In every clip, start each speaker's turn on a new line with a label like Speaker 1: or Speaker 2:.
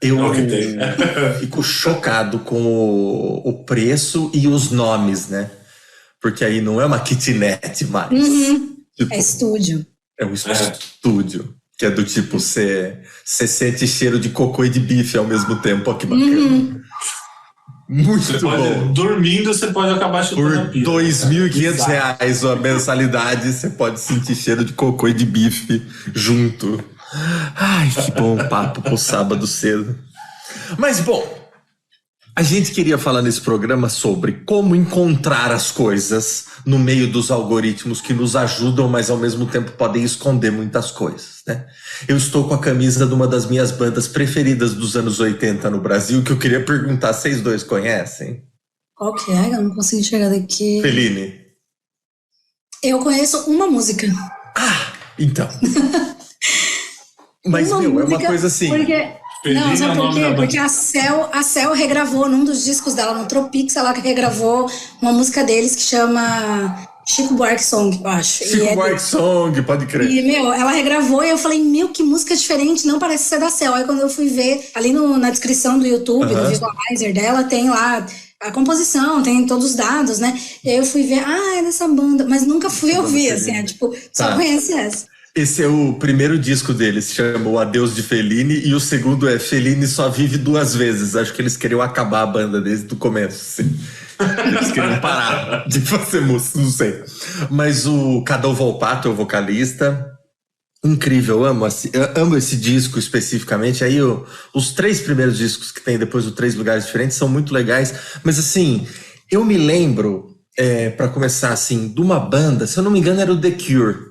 Speaker 1: Eu
Speaker 2: É o que tem.
Speaker 1: fico chocado com o preço e os nomes, né? Porque aí não é uma kitnet mais. Tipo,
Speaker 3: É estúdio.
Speaker 1: é um estúdio. Que é do tipo, você sente cheiro de cocô e de bife ao mesmo tempo. Ó, que bacana. Muito
Speaker 2: Você pode,
Speaker 1: bom.
Speaker 2: dormindo, você pode acabar chutando a
Speaker 1: Por
Speaker 2: pia.
Speaker 1: R$2.500 a mensalidade, você pode sentir cheiro de cocô e de bife junto. Ai, que bom papo pro sábado cedo. Mas, bom, a gente queria falar nesse programa sobre como encontrar as coisas no meio dos algoritmos que nos ajudam, mas ao mesmo tempo podem esconder muitas coisas, né? Eu estou com a camisa de uma das minhas bandas preferidas dos anos 80 no Brasil, que eu queria perguntar, vocês dois conhecem?
Speaker 3: Qual que é? Eu não consigo enxergar daqui.
Speaker 1: Fellini.
Speaker 3: Eu conheço uma música.
Speaker 1: Ah, então. Mas,
Speaker 3: Uma
Speaker 1: meu, é uma
Speaker 3: música,
Speaker 1: coisa assim.
Speaker 3: Porque...
Speaker 2: Fellini
Speaker 3: Não,
Speaker 2: é o
Speaker 3: sabe por
Speaker 2: nome
Speaker 3: quê?
Speaker 2: da
Speaker 3: Porque a Cell regravou num dos discos dela, no Tropics, ela regravou uma música deles que chama Chico Buarque Song, eu acho.
Speaker 1: Chico Buarque Song, pode crer.
Speaker 3: E, meu, ela regravou e eu falei, meu, que música diferente, não parece ser da Cell. Aí quando eu fui ver, ali na descrição do YouTube, do visualizer dela, tem lá a composição, tem todos os dados, né? E aí eu fui ver, é dessa banda, mas nunca fui ouvir, assim, só conhece essa.
Speaker 1: Esse é o primeiro disco deles, se chama O Adeus de Fellini, e o segundo é Fellini Só Vive Duas Vezes. Acho que eles queriam acabar a banda desde o começo, assim. Eles queriam parar de fazer música, não sei. Mas o Cadô Volpato é o vocalista. Incrível, amo esse disco especificamente. Aí os 3 primeiros discos que tem depois do 3 Lugares Diferentes são muito legais. Mas assim, eu me lembro, pra começar assim, de uma banda, se eu não me engano era o The Cure,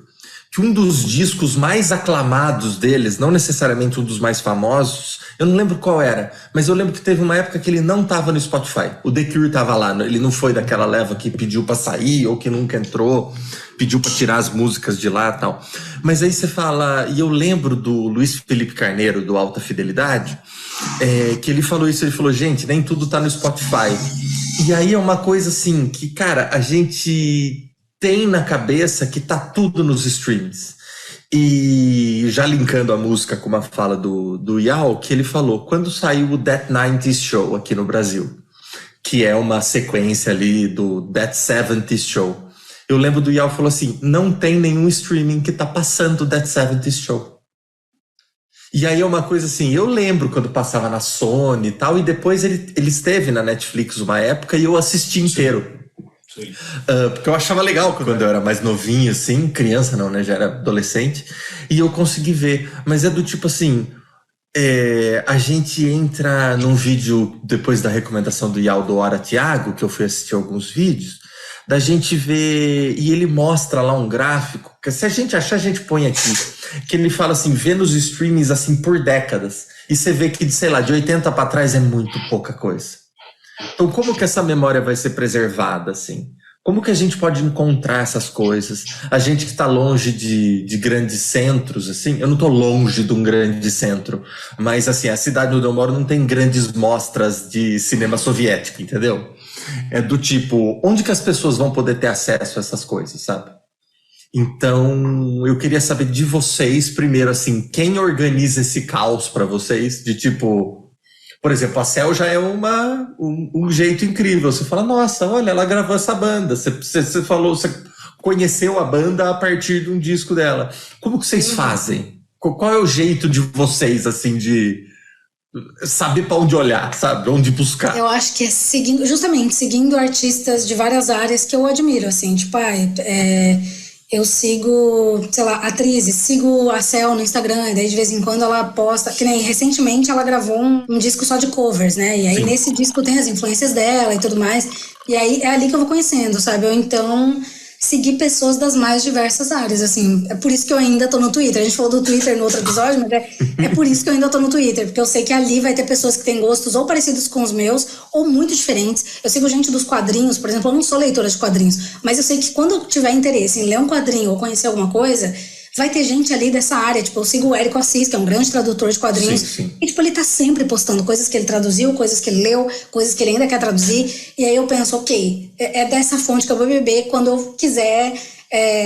Speaker 1: que um dos discos mais aclamados deles, não necessariamente um dos mais famosos, eu não lembro qual era, mas eu lembro que teve uma época que ele não estava no Spotify. O The Cure estava lá, ele não foi daquela leva que pediu para sair ou que nunca entrou, pediu para tirar as músicas de lá e tal. Mas aí você fala, e eu lembro do Luiz Felipe Carneiro, do Alta Fidelidade, que ele falou isso, ele falou, gente, nem tudo tá no Spotify. E aí é uma coisa assim, que, cara, a gente tem na cabeça que tá tudo nos streams. E já linkando a música com uma fala do Yao, que ele falou, quando saiu o That 90s Show aqui no Brasil, que é uma sequência ali do That 70s Show, eu lembro do Yao falou assim, não tem nenhum streaming que tá passando That 70s Show. E aí é uma coisa assim, eu lembro quando passava na Sony e tal, e depois ele esteve na Netflix uma época e eu assisti inteiro. Porque eu achava legal quando eu era mais novinho, assim, criança não, né, já era adolescente, e eu consegui ver, mas é do tipo assim, a gente entra num vídeo, depois da recomendação do Yaldo Hora Thiago, que eu fui assistir alguns vídeos, da gente ver, e ele mostra lá um gráfico, que se a gente achar, a gente põe aqui, que ele fala assim, vê nos streamings assim por décadas, e você vê que, sei lá, de 80 para trás é muito pouca coisa. Então, como que essa memória vai ser preservada, assim? Como que a gente pode encontrar essas coisas? A gente que está longe de grandes centros, assim, eu não estou longe de um grande centro, mas, assim, a cidade onde eu moro não tem grandes mostras de cinema soviético, entendeu? É do tipo, onde que as pessoas vão poder ter acesso a essas coisas, sabe? Então, eu queria saber de vocês, primeiro, assim, quem organiza esse caos para vocês, de tipo... Por exemplo, a Cell já é um jeito incrível. Você fala, nossa, olha, ela gravou essa banda. Você falou, você conheceu a banda a partir de um disco dela. Como que vocês fazem? Qual é o jeito de vocês, assim, de saber para onde olhar, sabe? Onde buscar?
Speaker 3: Eu acho que é seguindo artistas de várias áreas que eu admiro, assim, tipo, eu sigo, sei lá, atrizes, sigo a Cell no Instagram, e daí de vez em quando ela posta, que nem recentemente ela gravou um disco só de covers, né, e aí Sim. Nesse disco tem as influências dela e tudo mais, e aí é ali que eu vou conhecendo, sabe, ou então seguir pessoas das mais diversas áreas, assim, é por isso que eu ainda tô no Twitter, a gente falou do Twitter no outro episódio, mas é por isso que eu ainda tô no Twitter, porque eu sei que ali vai ter pessoas que têm gostos ou parecidos com os meus, ou muito diferentes. Eu sigo gente dos quadrinhos, por exemplo, eu não sou leitora de quadrinhos, mas eu sei que quando eu tiver interesse em ler um quadrinho ou conhecer alguma coisa, vai ter gente ali dessa área, tipo, eu sigo o Érico Assis, que é um grande tradutor de quadrinhos, sim. E tipo, ele tá sempre postando coisas que ele traduziu, coisas que ele leu, coisas que ele ainda quer traduzir, e aí eu penso, ok, é dessa fonte que eu vou beber quando eu quiser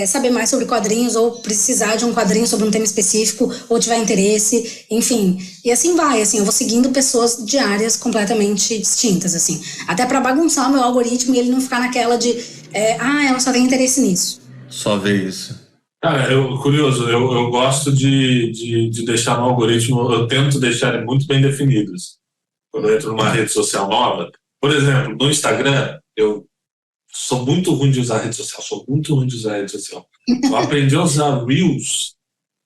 Speaker 3: saber mais sobre quadrinhos ou precisar de um quadrinho sobre um tema específico ou tiver interesse, enfim. E assim vai, assim, eu vou seguindo pessoas de áreas completamente distintas, assim. Até para bagunçar o meu algoritmo e ele não ficar naquela de, ela só tem interesse nisso.
Speaker 1: Só ver isso.
Speaker 2: Cara, curioso, eu gosto de deixar no algoritmo, eu tento deixar ele muito bem definidos. Quando eu entro numa rede social nova, por exemplo, no Instagram, eu sou muito ruim de usar rede social, Eu aprendi a usar Reels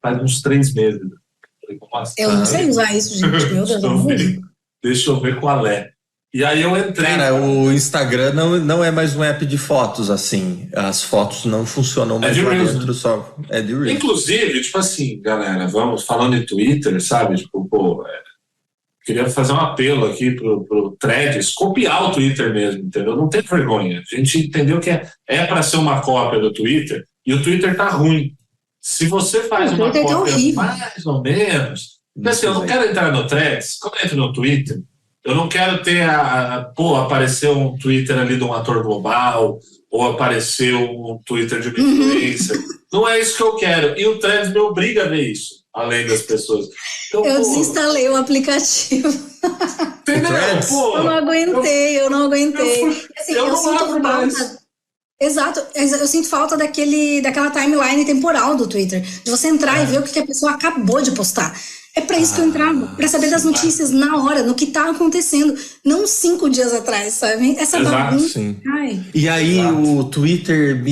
Speaker 2: faz uns 3 meses.
Speaker 3: Eu não sei usar isso, gente, meu Deus.
Speaker 2: Deixa eu ver qual é. E aí eu entrei...
Speaker 1: Cara, o Instagram não é mais um app de fotos, assim. As fotos não funcionam mais lá dentro, só é de Reels.
Speaker 2: Inclusive, tipo assim, galera, vamos falando em Twitter, sabe? Tipo, queria fazer um apelo aqui pro Threads, copiar o Twitter mesmo, entendeu? Não tem vergonha. A gente entendeu que é para ser uma cópia do Twitter e o Twitter tá ruim. Se você faz uma cópia mais ou menos... Assim, eu não quero entrar no Threads, como eu entro no Twitter... Eu não quero ter aparecer um Twitter ali de um ator global ou aparecer um Twitter de uma influencer. Não é isso que eu quero. E o Threads me obriga a ver isso, além das pessoas. Então,
Speaker 3: eu desinstalei o aplicativo.
Speaker 2: Entendeu?
Speaker 3: Eu não aguentei. Assim, eu sinto falta. Exato, eu sinto falta daquela timeline temporal do Twitter. De você entrar e ver o que a pessoa acabou de postar. É pra isso que eu entrava, pra saber das notícias na hora, no que tá acontecendo, não 5 dias atrás, sabe? Essa bagunça.
Speaker 1: E aí o Twitter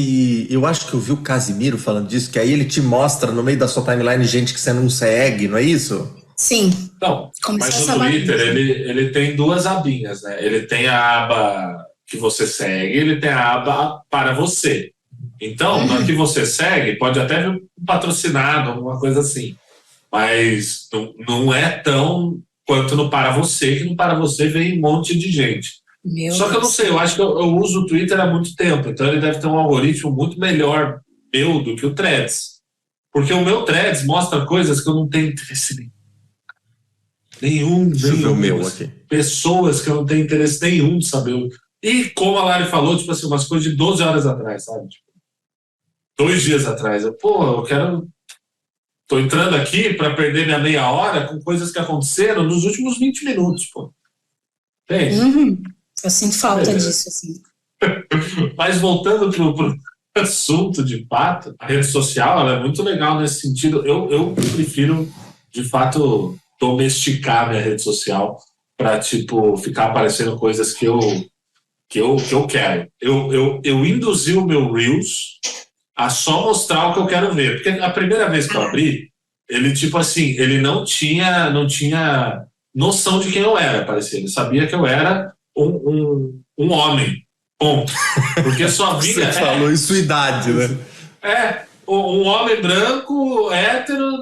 Speaker 1: eu acho que eu vi o Casimiro falando disso, que aí ele te mostra no meio da sua timeline gente que você não segue, não é isso?
Speaker 3: Sim.
Speaker 2: Não, mas o Twitter, ele tem 2 abinhas, né? Ele tem a aba que você segue, ele tem a aba para você. Então, na que você segue, pode até vir patrocinado, alguma coisa assim. Mas não é tão quanto no para você, que no para você vem um monte de gente. Só que eu não sei, eu acho que eu uso o Twitter há muito tempo, então ele deve ter um algoritmo muito melhor meu do que o Threads. Porque o meu Threads mostra coisas que eu não tenho interesse nenhum.
Speaker 1: Meu aqui.
Speaker 2: Pessoas que eu não tenho interesse nenhum de saber. E como a Lari falou, tipo assim, umas coisas de 12 horas atrás, sabe? Tipo, 2 dias atrás. Eu quero... Tô entrando aqui para perder minha meia hora com coisas que aconteceram nos últimos 20 minutos, pô.
Speaker 3: Eu sinto falta disso, assim.
Speaker 2: Mas voltando pro assunto de fato, a rede social ela é muito legal nesse sentido. Eu prefiro, de fato, domesticar minha rede social para, tipo, ficar aparecendo coisas que eu quero. Eu induzi o meu Reels a só mostrar o que eu quero ver. Porque a primeira vez que eu abri, ele, tipo assim, ele não tinha noção de quem eu era, parecia. Ele sabia que eu era um homem, ponto. Porque só vinha...
Speaker 1: Você falou em sua idade, né?
Speaker 2: Um homem branco, hétero,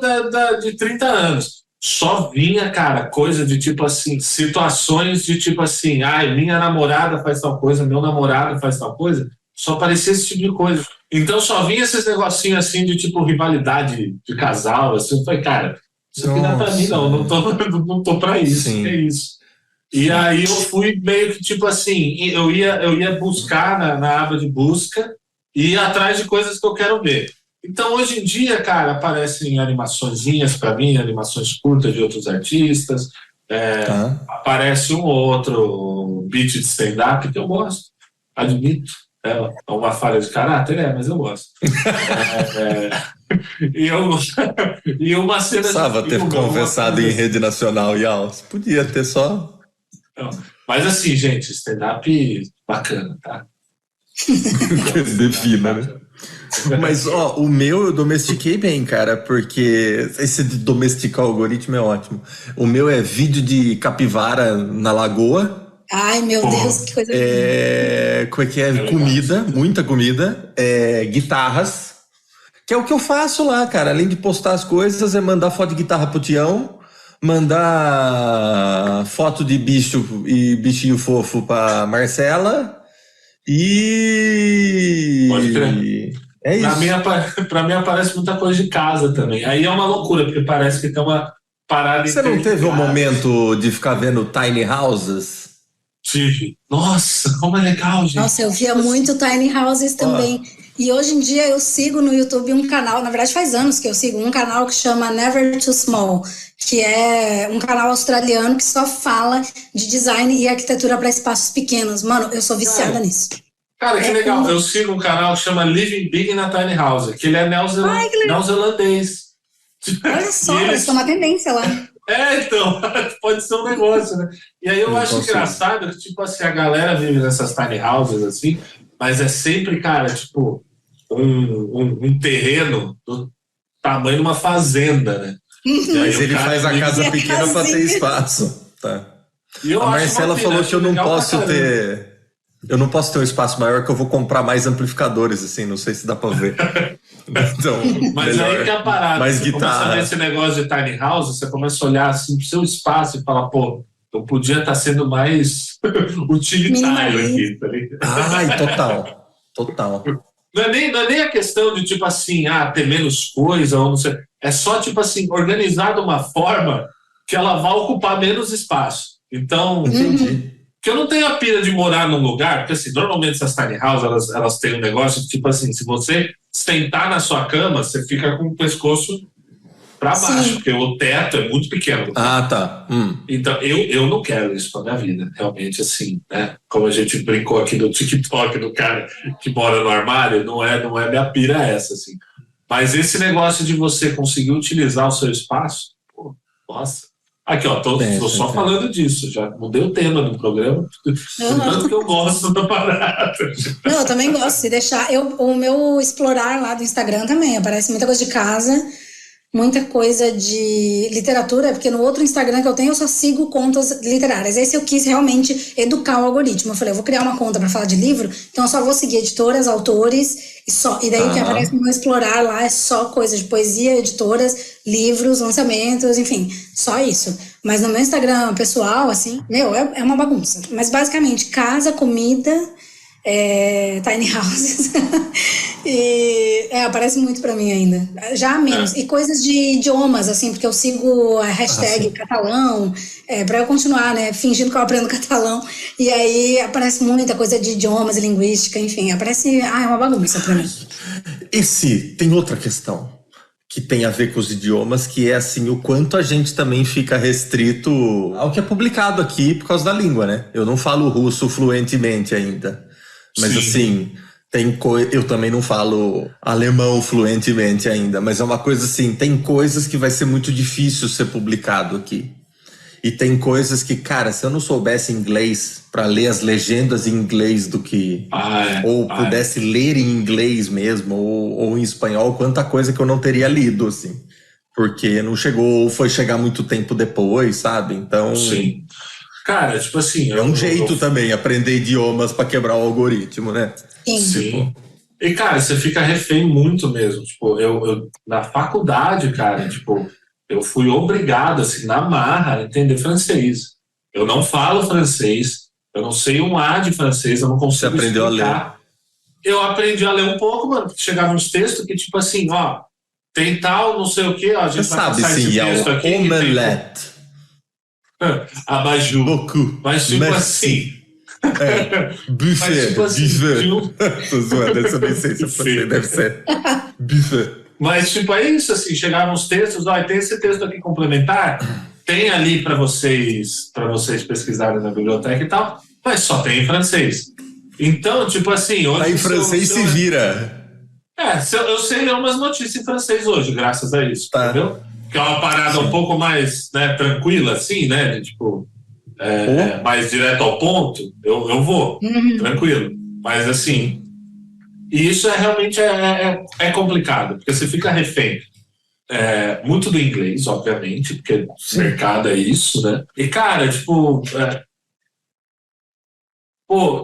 Speaker 2: de 30 anos. Só vinha, cara, coisa de tipo assim, situações de tipo assim, minha namorada faz tal coisa, meu namorado faz tal coisa. Só aparecia esse tipo de coisa. Então só vinha esses negocinhos assim de tipo rivalidade de casal, assim. Eu falei, cara, isso aqui não é pra mim, não tô pra isso, é isso. E aí eu fui meio que tipo assim, eu ia buscar na aba de busca e ir atrás de coisas que eu quero ver. Então hoje em dia, cara, aparecem animaçõezinhas pra mim, animações curtas de outros artistas, aparece um ou outro beat de stand-up que eu gosto, admito. É uma falha de caráter, mas eu gosto. E uma cena...
Speaker 1: Precisava ter conversado em rede nacional e Alves. Podia ter só...
Speaker 2: Não, mas assim, gente, stand-up bacana, tá?
Speaker 1: Defina, né? Mas, o meu eu domestiquei bem, cara, porque esse de domesticar o algoritmo é ótimo. O meu é vídeo de capivara na lagoa.
Speaker 3: Ai, meu Deus, que coisa
Speaker 1: como é que é? Comida, muita comida, guitarras, que é o que eu faço lá, cara. Além de postar as coisas, é mandar foto de guitarra pro Tião, mandar foto de bicho e bichinho fofo pra Marcela e...
Speaker 2: Pode crer.
Speaker 1: É isso.
Speaker 2: Pra mim aparece muita coisa de casa também. Aí é uma loucura, porque parece que tem uma parada...
Speaker 1: Você não teve um momento de ficar vendo tiny houses?
Speaker 2: Tive. Nossa, como é legal, gente.
Speaker 3: Nossa, eu via muito Tiny Houses também. E hoje em dia eu sigo no YouTube um canal, na verdade faz anos que eu sigo um canal que chama Never Too Small, que é um canal australiano que só fala de design e arquitetura para espaços pequenos. Mano, eu sou viciada nisso.
Speaker 2: Cara, que legal. Eu sigo um canal que chama Living Big na Tiny House, que ele é neozelandês.
Speaker 3: Olha só, parece que é uma tendência lá.
Speaker 2: Então, pode ser um negócio, né? E aí eu acho engraçado que, tipo assim, a galera vive nessas tiny houses, assim, mas é sempre, cara, tipo, um terreno do tamanho de uma fazenda, né?
Speaker 1: Mas ele faz a casa pequena para ter espaço. Tá. A Marcela falou que eu não posso ter... Eu não posso ter um espaço maior, que eu vou comprar mais amplificadores, assim, não sei se dá pra ver. Então,
Speaker 2: mas melhor, aí que é a parada,
Speaker 1: mais
Speaker 2: você
Speaker 1: guitarra.
Speaker 2: começa a ver esse negócio de tiny house, você começa a olhar assim pro seu espaço e falar, pô, eu podia estar sendo mais utilitário aqui, tá ligado?
Speaker 1: Ai, total.
Speaker 2: Não é nem a questão de, tipo assim, ter menos coisa, ou não sei. É só, tipo assim, organizar de uma forma que ela vai ocupar menos espaço. Então...
Speaker 1: Entendi.
Speaker 2: Porque eu não tenho a pira de morar num lugar, porque assim, normalmente essas tiny houses, elas têm um negócio, tipo assim, se você sentar na sua cama, você fica com o pescoço para baixo, porque o teto é muito pequeno.
Speaker 1: Tá.
Speaker 2: Então, eu não quero isso pra minha vida, realmente, assim, né? Como a gente brincou aqui no TikTok do cara que mora no armário, não é minha pira essa, assim. Mas esse negócio de você conseguir utilizar o seu espaço, pô, nossa. Aqui, ó, tô só falando disso, já mudei o tema do programa, tanto que eu gosto da parada.
Speaker 3: Não, eu também gosto, se deixar. O meu explorar lá do Instagram também, aparece muita coisa de casa, muita coisa de literatura, porque no outro Instagram que eu tenho eu só sigo contas literárias. Esse eu quis realmente educar o algoritmo. Eu falei, eu vou criar uma conta para falar de livro, então eu só vou seguir editoras, autores, e daí o que aparece no meu explorar lá é só coisa de poesia, editoras, livros, lançamentos, enfim, só isso. Mas no meu Instagram pessoal, assim, é uma bagunça. Mas basicamente, casa, comida, tiny houses, e aparece muito pra mim ainda. Já menos. E coisas de idiomas, assim, porque eu sigo a hashtag catalão, pra eu continuar, né, fingindo que eu aprendo catalão, e aí aparece muita coisa de idiomas e linguística, enfim, aparece, é uma bagunça pra mim.
Speaker 1: Tem outra questão que tem a ver com os idiomas, que é assim, o quanto a gente também fica restrito ao que é publicado aqui por causa da língua, né? Eu não falo russo fluentemente ainda, mas assim, eu também não falo alemão fluentemente ainda, mas é uma coisa assim, tem coisas que vai ser muito difícil ser publicado aqui. E tem coisas que, cara, se eu não soubesse inglês para ler as legendas em inglês pudesse ler em inglês mesmo, ou em espanhol, quanta coisa que eu não teria lido, assim. Porque não chegou, ou foi chegar muito tempo depois, sabe? Então...
Speaker 2: Sim. Cara, tipo assim...
Speaker 1: É um jeito também, aprender idiomas para quebrar o algoritmo, né?
Speaker 2: Sim. E, cara, você fica refém muito mesmo. Tipo, eu na faculdade, cara, tipo... Eu fui obrigado, assim, na marra, a entender francês. Eu não falo francês, eu não sei um A de francês, eu não consigo
Speaker 1: Você aprendeu
Speaker 2: explicar.
Speaker 1: a ler?
Speaker 2: Eu aprendi a ler um pouco, mano, porque chegavam uns textos que, tipo assim, ó, tem tal, não sei o quê, ó, a gente
Speaker 1: você
Speaker 2: vai
Speaker 1: sabe,
Speaker 2: passar
Speaker 1: sim,
Speaker 2: esse texto aqui.
Speaker 1: Omelette.
Speaker 2: Abajur.
Speaker 1: Beaucoup.
Speaker 2: Mas, tipo
Speaker 1: Merci.
Speaker 2: assim...
Speaker 1: Buffet.
Speaker 2: Mas, tipo assim,
Speaker 1: buffet. Tô zoando, essa nem sei se você deve ser. Buffet.
Speaker 2: Mas, tipo, é isso, assim, chegavam os textos, tem esse texto aqui complementar, tem ali para vocês pesquisarem na biblioteca e tal, mas só tem em francês. Então, tipo assim... Hoje,
Speaker 1: em francês se vira.
Speaker 2: Eu sei ler umas notícias em francês hoje, graças a isso, entendeu? Que é uma parada um pouco mais, né, tranquila, assim, né, de, tipo, mais direto ao ponto, eu vou, tranquilo. Mas, assim... E isso realmente é complicado, porque você fica refém muito do inglês, obviamente, porque o mercado é isso, né? E, cara, tipo...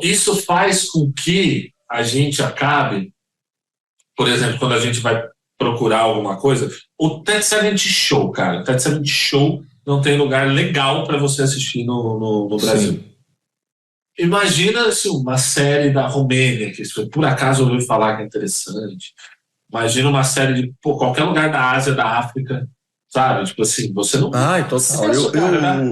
Speaker 2: isso faz com que a gente acabe... Por exemplo, quando a gente vai procurar alguma coisa... O Ted 70 Show, cara. O Ted 70 Show não tem lugar legal para você assistir no Brasil. Sim. Imagina assim, uma série da Romênia, que por acaso ouviu falar que é interessante. Imagina uma série de qualquer lugar da Ásia, da África, sabe? Tipo assim, você não...
Speaker 1: total.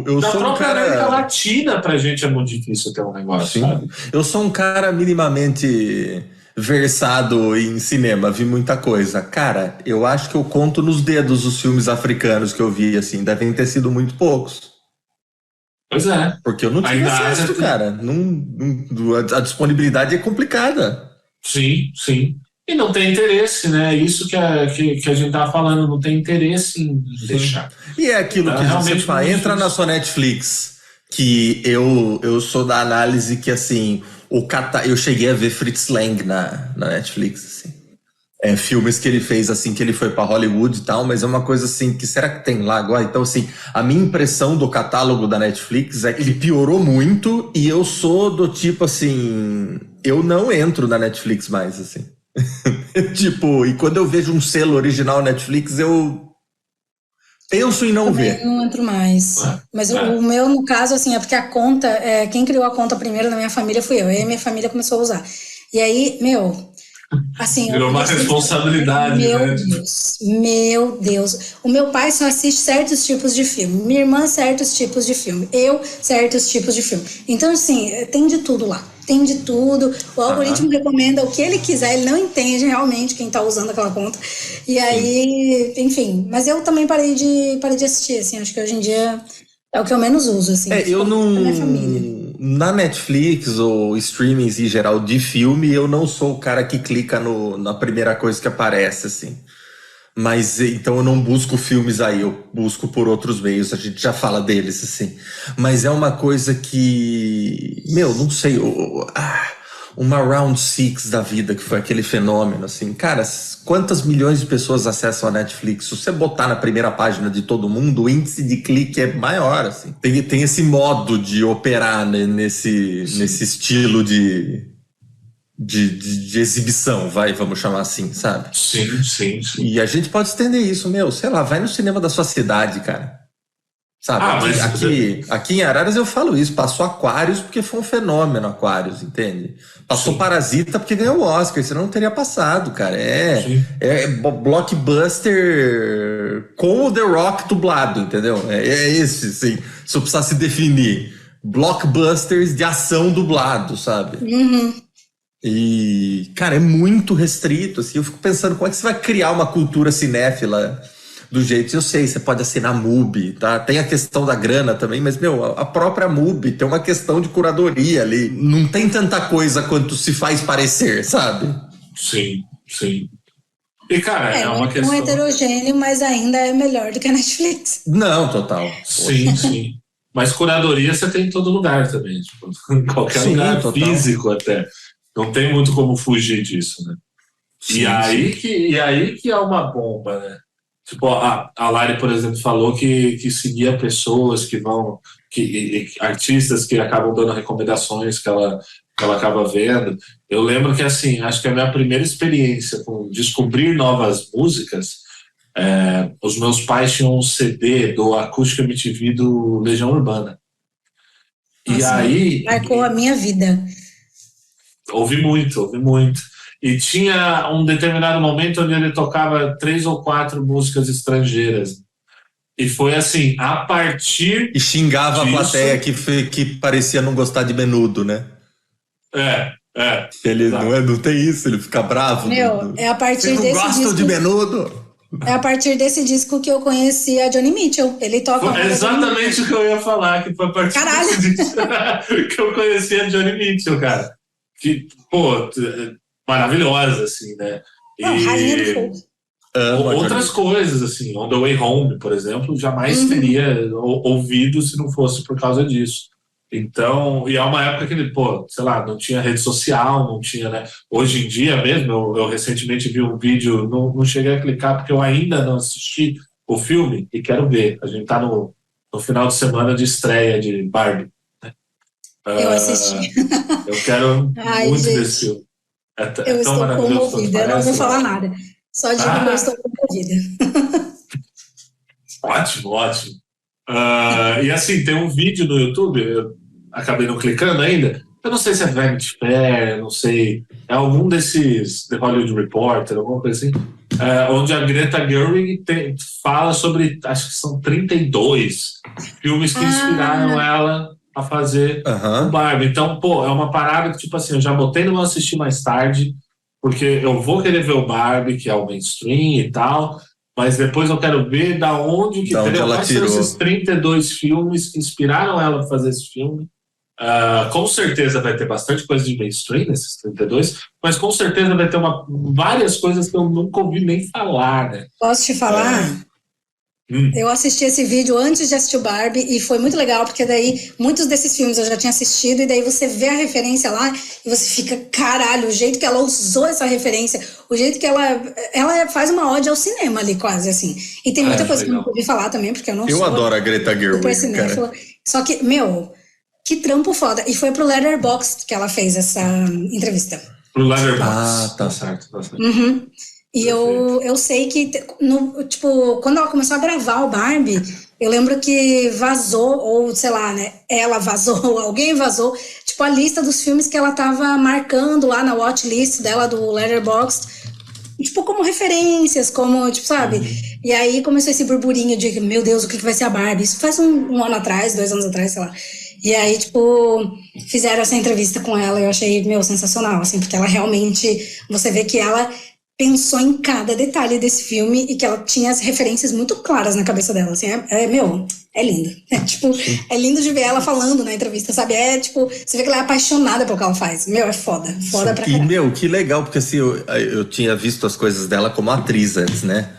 Speaker 1: Eu
Speaker 2: da
Speaker 1: sou
Speaker 2: própria
Speaker 1: um cara...
Speaker 2: América Latina, pra gente é muito difícil ter um negócio, sabe?
Speaker 1: Eu sou um cara minimamente versado em cinema, vi muita coisa. Cara, eu acho que eu conto nos dedos os filmes africanos que eu vi, assim, devem ter sido muito poucos.
Speaker 2: Pois é.
Speaker 1: Porque eu não tive acesso, cara. A disponibilidade é complicada.
Speaker 2: Sim, sim. E não tem interesse, né? Isso que a gente tava falando, não tem interesse em deixar.
Speaker 1: E é aquilo que você fala, entra na sua Netflix, que eu sou da análise que, assim, eu cheguei a ver Fritz Lang na Netflix, assim. Filmes que ele fez, assim, que ele foi pra Hollywood e tal, mas é uma coisa, assim, que será que tem lá agora? Então, assim, a minha impressão do catálogo da Netflix é que ele piorou muito e eu sou do tipo, assim, eu não entro na Netflix mais, assim. Tipo, e quando eu vejo um selo original Netflix, eu penso em não ver.
Speaker 3: Não entro mais. Mas o meu, no caso, assim, é porque a conta, quem criou a conta primeiro na minha família fui eu. E aí minha família começou a usar. E aí, assim...
Speaker 2: Virou uma responsabilidade,
Speaker 3: Meu Deus. O meu pai só assiste certos tipos de filme. Minha irmã, certos tipos de filme. Eu, certos tipos de filme. Então, assim, tem de tudo lá. Tem de tudo. O algoritmo recomenda o que ele quiser. Ele não entende realmente quem tá usando aquela conta. E aí, enfim. Mas eu também parei de assistir, assim. Acho que hoje em dia é o que eu menos uso, assim.
Speaker 1: Eu não... minha família. Na Netflix ou streamings em geral de filme, eu não sou o cara que clica na primeira coisa que aparece, assim. Mas, então, eu não busco filmes aí, eu busco por outros meios, a gente já fala deles, assim. Mas é uma coisa que, não sei, uma Round Six da vida, que foi aquele fenômeno, assim. Cara, quantas milhões de pessoas acessam a Netflix? Se você botar na primeira página de todo mundo, o índice de clique é maior, assim. Tem esse modo de operar, né, nesse estilo de exibição, vamos chamar assim, sabe?
Speaker 2: Sim.
Speaker 1: E a gente pode estender isso, sei lá, vai no cinema da sua cidade, cara. Sabe? Aqui em Araras eu falo isso, passou Aquários porque foi um fenômeno, Aquários, entende? Passou Parasita porque ganhou o Oscar, senão não teria passado, cara. É blockbuster com o The Rock dublado, entendeu? É esse, assim, se eu precisasse definir. Blockbusters de ação dublado, sabe? E, cara, é muito restrito, assim. Eu fico pensando, como é que você vai criar uma cultura cinéfila do jeito... Eu sei, você pode assinar MUBI, tá? Tem a questão da grana também, mas, a própria MUBI tem uma questão de curadoria ali. Não tem tanta coisa quanto se faz parecer, sabe?
Speaker 2: Sim. E, cara, é uma questão...
Speaker 3: É heterogêneo, mas ainda é melhor do que a Netflix.
Speaker 1: Não, total.
Speaker 2: Sim. Mas curadoria você tem em todo lugar também, tipo, em qualquer lugar físico até. Não tem muito como fugir disso, né? E aí que é uma bomba, né? Tipo, a Lari, por exemplo, falou que seguia pessoas que vão... artistas que acabam dando recomendações que ela acaba vendo. Eu lembro que, assim, acho que a minha primeira experiência com descobrir novas músicas, os meus pais tinham um CD do Acústica MTV do Legião Urbana.
Speaker 3: Nossa,
Speaker 2: e aí...
Speaker 3: marcou a minha vida.
Speaker 2: Ouvi muito. E tinha um determinado momento onde ele tocava 3 ou 4 músicas estrangeiras. E foi assim, a partir
Speaker 1: E xingava disso, a plateia que parecia não gostar de Menudo, né? Ele não tem isso, ele fica bravo.
Speaker 3: É a partir
Speaker 1: desse disco... Vocês não gostam de Menudo?
Speaker 3: É a partir desse disco que eu conheci a Johnny Mitchell. Ele toca...
Speaker 2: Foi exatamente o que eu ia falar, que foi a partir desse disco que eu conheci a Johnny Mitchell, cara. Que, maravilhosa, assim, né?
Speaker 3: Rainha do Fogo.
Speaker 2: Outras coisas, assim, On the Way Home, por exemplo, jamais teria ouvido se não fosse por causa disso. Então, e é uma época que ele, sei lá, não tinha rede social, não tinha, né? Hoje em dia mesmo, eu recentemente vi um vídeo, não cheguei a clicar porque eu ainda não assisti o filme e quero ver. A gente tá no final de semana de estreia de Barbie.
Speaker 3: Eu assisti.
Speaker 2: Eu quero muito ver esse filme.
Speaker 3: Eu estou comovida, eu não vou falar nada. Só digo que eu estou comovida.
Speaker 2: Ótimo. E assim, tem um vídeo no YouTube, eu acabei não clicando ainda. Eu não sei se é Vanity Fair, não sei. É algum desses The Hollywood Reporter, alguma coisa assim. Onde a Greta Gerwig fala sobre, acho que são 32 filmes que inspiraram ela a fazer o Barbie. Então, é uma parada que, tipo assim, eu já botei no meu assistir mais tarde, porque eu vou querer ver o Barbie, que é o mainstream e tal, mas depois eu quero ver da onde que quais são esses 32 filmes que inspiraram ela a fazer esse filme. Com certeza vai ter bastante coisa de mainstream nesses 32, mas com certeza vai ter várias coisas que eu nunca ouvi nem falar, né?
Speaker 3: Posso te falar? Eu assisti esse vídeo antes de assistir o Barbie e foi muito legal, porque daí muitos desses filmes eu já tinha assistido e daí você vê a referência lá e você fica, caralho, o jeito que ela usou essa referência, o jeito que ela faz uma ode ao cinema ali quase, assim. E tem muita coisa
Speaker 2: legal.
Speaker 3: que eu não ouvi falar também, porque eu não sou...
Speaker 1: Eu adoro a Greta Gerwig, cara.
Speaker 3: Só que, que trampo foda. E foi pro Letterboxd que ela fez essa entrevista.
Speaker 2: Pro Letterboxd. Tá certo.
Speaker 3: Uhum. E eu sei que, quando ela começou a gravar o Barbie, eu lembro que vazou, ou sei lá, né, ela vazou, alguém vazou, a lista dos filmes que ela tava marcando lá na watchlist dela do Letterboxd, como referências, como, sabe? E aí começou esse burburinho de, meu Deus, o que vai ser a Barbie? Isso faz um ano atrás, 2 anos atrás, sei lá. E aí, fizeram essa entrevista com ela e eu achei, sensacional, assim, porque ela realmente, você vê que ela pensou em cada detalhe desse filme e que ela tinha as referências muito claras na cabeça dela, assim, é lindo. É lindo de ver ela falando na entrevista, sabe? Você vê que ela é apaixonada pelo que ela faz. É foda pra caralho.
Speaker 1: E, que legal, porque assim, eu tinha visto as coisas dela como atriz antes, né?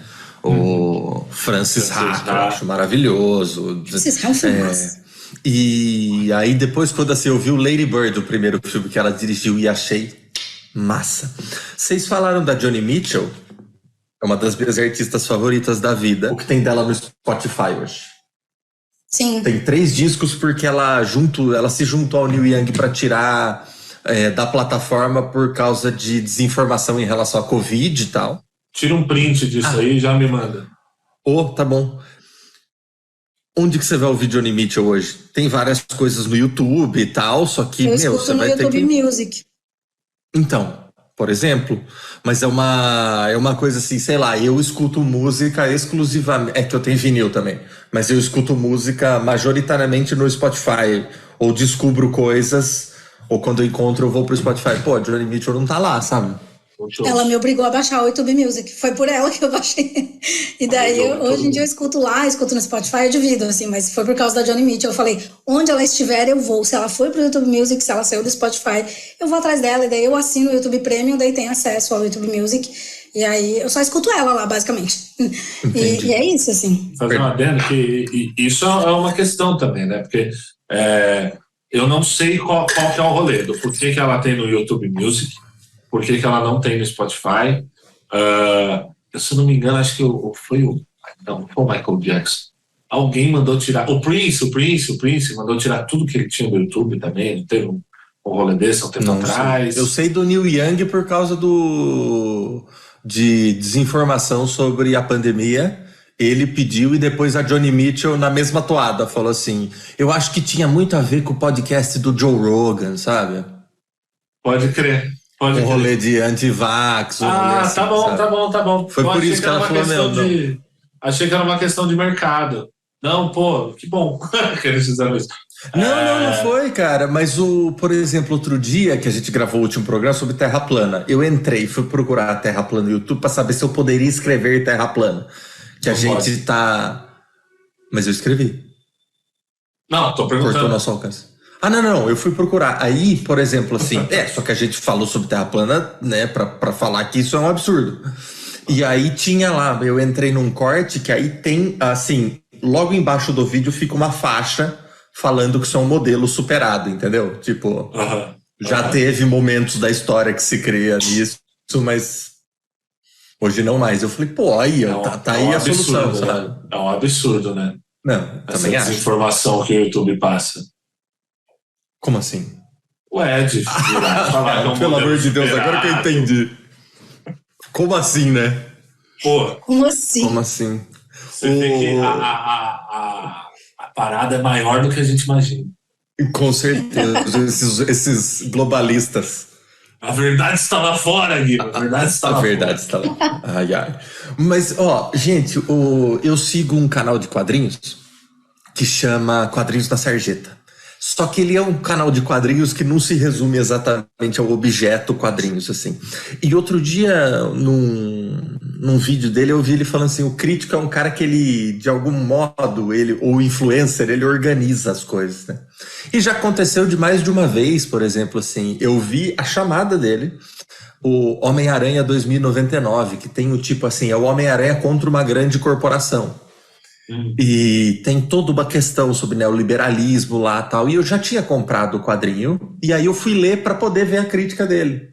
Speaker 1: O Francis Ha, eu acho maravilhoso.
Speaker 3: Francis Ha é um filmaço.
Speaker 1: E aí depois, quando assim, eu vi o Lady Bird, o primeiro filme que ela dirigiu, e achei massa. Vocês falaram da Joni Mitchell? É uma das minhas artistas favoritas da vida. O que tem dela no Spotify hoje?
Speaker 3: Sim.
Speaker 1: Tem 3 discos porque ela se juntou ao Neil Young para tirar da plataforma por causa de desinformação em relação à Covid e tal.
Speaker 2: Tira um print disso aí e já me manda.
Speaker 1: Tá bom. Onde que você vai ouvir Joni Mitchell hoje? Tem várias coisas no YouTube e tal, só que, você vai ter que...
Speaker 3: YouTube Music.
Speaker 1: Então, por exemplo, mas é uma coisa assim, sei lá, eu escuto música exclusivamente, é que eu tenho vinil também, mas eu escuto música majoritariamente no Spotify, ou descubro coisas, ou quando eu encontro eu vou pro Spotify, Johnny Mitchell não tá lá, sabe?
Speaker 3: Ela me obrigou a baixar o YouTube Music, foi por ela que eu baixei. E daí, hoje em dia eu escuto no Spotify, eu divido, assim, mas foi por causa da Joni Mitchell. Eu falei, onde ela estiver, eu vou. Se ela foi pro YouTube Music, se ela saiu do Spotify, eu vou atrás dela. E daí eu assino o YouTube Premium, daí tem acesso ao YouTube Music. E aí eu só escuto ela lá, basicamente. E é isso, assim.
Speaker 2: Fazer uma adendo que isso é uma questão também, né? Porque eu não sei qual que é o rolê, do porquê que ela tem no YouTube Music, por que ela não tem no Spotify. Se eu não me engano, acho que foi o Michael Jackson. Alguém mandou tirar. O Prince mandou tirar tudo que ele tinha no YouTube também. Não teve um rolê desse há um tempo atrás.
Speaker 1: Eu sei do Neil Young por causa de desinformação sobre a pandemia. Ele pediu e depois a Joni Mitchell, na mesma toada, falou assim: eu acho que tinha muito a ver com o podcast do Joe Rogan, sabe?
Speaker 2: Pode crer.
Speaker 1: Rolê de anti-vax.
Speaker 2: Assim, tá bom.
Speaker 1: Foi por isso que ela falou mesmo.
Speaker 2: Achei que era uma questão de mercado. Não, que bom que eles fizeram isso.
Speaker 1: Não foi, cara. Mas por exemplo, outro dia que a gente gravou o último programa sobre Terra plana, eu fui procurar a Terra plana no YouTube para saber se eu poderia escrever Terra plana. Que a gente tá... Mas eu escrevi.
Speaker 2: Não, tô perguntando.
Speaker 1: Cortou nosso alcance. Não, eu fui procurar. Aí, por exemplo, assim, só que a gente falou sobre Terra plana, né, pra falar que isso é um absurdo. E aí tinha lá, eu entrei num corte que aí tem, assim, logo embaixo do vídeo fica uma faixa falando que isso é um modelo superado, entendeu? Tipo, já teve momentos da história que se cria nisso, mas hoje não mais. Eu falei, aí, tá aí a solução, sabe?
Speaker 2: É um absurdo, né?
Speaker 1: Não, também acho.
Speaker 2: Essa desinformação que o YouTube passa.
Speaker 1: Como assim?
Speaker 2: De falar que é um
Speaker 1: pelo amor de Deus, agora que eu entendi. Como assim, né?
Speaker 3: Como assim?
Speaker 1: Como assim?
Speaker 2: Você vê que a parada é maior do que a gente imagina.
Speaker 1: Com certeza. esses globalistas.
Speaker 2: A verdade está lá fora, Gui. A verdade está
Speaker 1: lá. Ai. Mas, gente, eu sigo um canal de quadrinhos que chama Quadrinhos da Sarjeta. Só que ele é um canal de quadrinhos que não se resume exatamente ao objeto quadrinhos, assim. E outro dia, num vídeo dele, eu vi ele falando assim, o crítico é um cara que ele, de algum modo, ou influencer, ele organiza as coisas, né? E já aconteceu de mais de uma vez, por exemplo, assim, eu vi a chamada dele, o Homem-Aranha 2099, que tem o tipo assim, é o Homem-Aranha contra uma grande corporação. E tem toda uma questão sobre neoliberalismo lá e tal. E eu já tinha comprado o quadrinho, e aí eu fui ler para poder ver a crítica dele.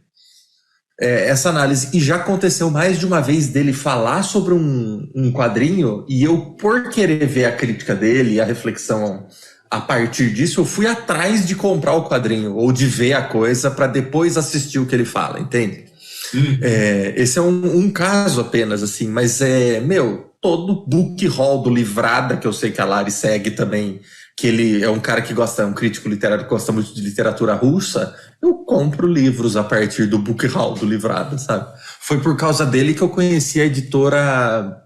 Speaker 1: Essa análise. E já aconteceu mais de uma vez dele falar sobre um quadrinho, e eu, por querer ver a crítica dele e a reflexão a partir disso, eu fui atrás de comprar o quadrinho, ou de ver a coisa, para depois assistir o que ele fala, entende? Esse é um caso apenas, assim, mas todo book haul do Livrada, que eu sei que a Lari segue também, que ele é um cara que gosta, é um crítico literário que gosta muito de literatura russa, eu compro livros a partir do book haul do Livrada, sabe? Foi por causa dele que eu conheci a editora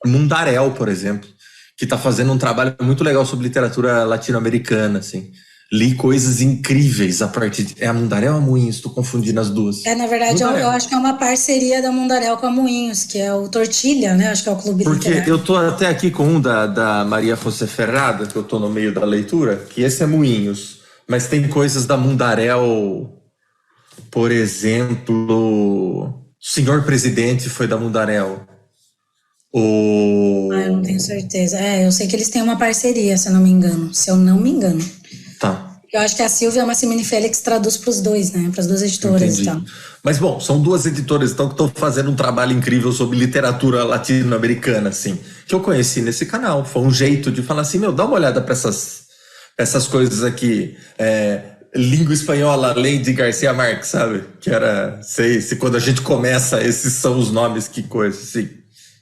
Speaker 1: Mundarel, por exemplo, que tá fazendo um trabalho muito legal sobre literatura latino-americana, assim. Li coisas incríveis a partir de... É a Mundarel ou a Moinhos? Estou confundindo as duas.
Speaker 3: Na verdade, eu acho que é uma parceria da Mundarel com a Moinhos, que é o Tortilha, né? Acho que é o clube literário.
Speaker 1: Porque eu tô até aqui com um da Maria José Ferrada, que eu tô no meio da leitura, que esse é Moinhos. Mas tem coisas da Mundarel, por exemplo... Senhor Presidente foi da Mundarel.
Speaker 3: Eu não tenho certeza. Eu sei que eles têm uma parceria, se eu não me engano.
Speaker 1: Tá.
Speaker 3: Eu acho que a Silvia Massimini Félix traduz para os dois, né? Para as duas editoras.
Speaker 1: Entendi.
Speaker 3: E tal.
Speaker 1: Mas, bom, são duas editoras então, que estão fazendo um trabalho incrível sobre literatura latino-americana, assim, que eu conheci nesse canal. Foi um jeito de falar assim, dá uma olhada para essas coisas aqui. Língua espanhola, Lady Garcia Marques, sabe? Que era, se quando a gente começa, esses são os nomes que coisas, assim,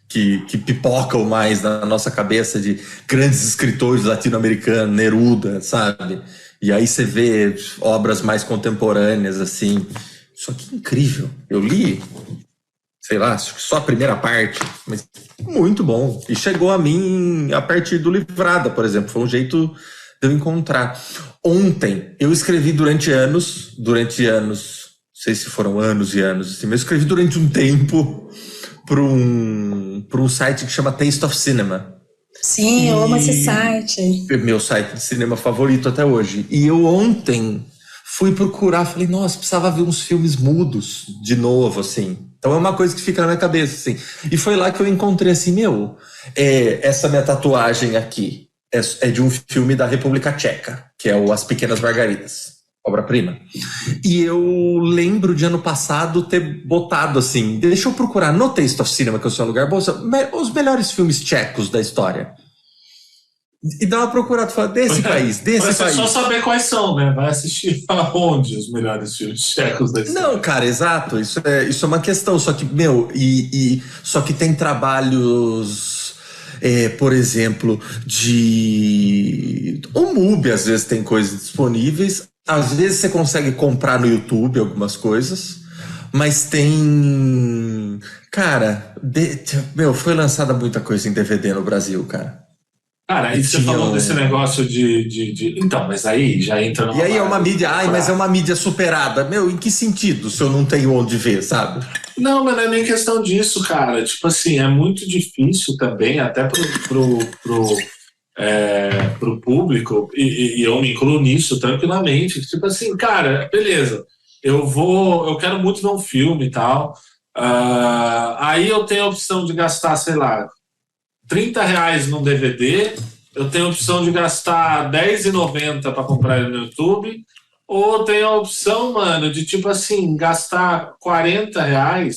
Speaker 1: que pipocam mais na nossa cabeça de grandes escritores latino-americanos, Neruda, sabe? E aí você vê obras mais contemporâneas, assim. Isso aqui é incrível. Eu li, sei lá, só a primeira parte, mas muito bom. E chegou a mim a partir do Livrada, por exemplo. Foi um jeito de eu encontrar. Ontem, eu escrevi durante anos, não sei se foram anos e anos, assim, mas eu escrevi durante um tempo para um site que chama Taste of Cinema.
Speaker 3: Sim, eu amo esse site.
Speaker 1: Meu site de cinema favorito até hoje. E eu ontem fui procurar, falei, nossa, precisava ver uns filmes mudos de novo, assim. Então é uma coisa que fica na minha cabeça, assim. E foi lá que eu encontrei, assim, essa minha tatuagem aqui é de um filme da República Tcheca, que é o As Pequenas Margaridas, obra-prima. E eu lembro de ano passado ter botado assim, deixa eu procurar no Taste of Cinema, que é o seu lugar, os melhores filmes tchecos da história. E dá uma procurada, fala, desse país.
Speaker 2: É só saber quais são, né? Vai assistir aonde os melhores filmes tchecos da história.
Speaker 1: Não, cara, exato. Isso é uma questão. Só que, só que tem trabalhos, por exemplo, o MUBI, às vezes tem coisas disponíveis. Às vezes você consegue comprar no YouTube algumas coisas, mas tem... Cara, foi lançada muita coisa em DVD no Brasil, cara.
Speaker 2: Cara, aí você falou desse negócio de... Então, mas aí já entra numa...
Speaker 1: E aí é uma mídia... mas é uma mídia superada. Em que sentido se eu não tenho onde ver, sabe?
Speaker 2: Não, mas não é nem questão disso, cara. Tipo assim, é muito difícil também, até pro público, e eu me incluo nisso tranquilamente. Tipo assim, cara, beleza, eu quero muito ver um filme e tal. Aí eu tenho a opção de gastar, sei lá, R$30 num DVD, eu tenho a opção de gastar R$10,90 para comprar ele no YouTube, ou eu tenho a opção, mano, de tipo assim, gastar R$40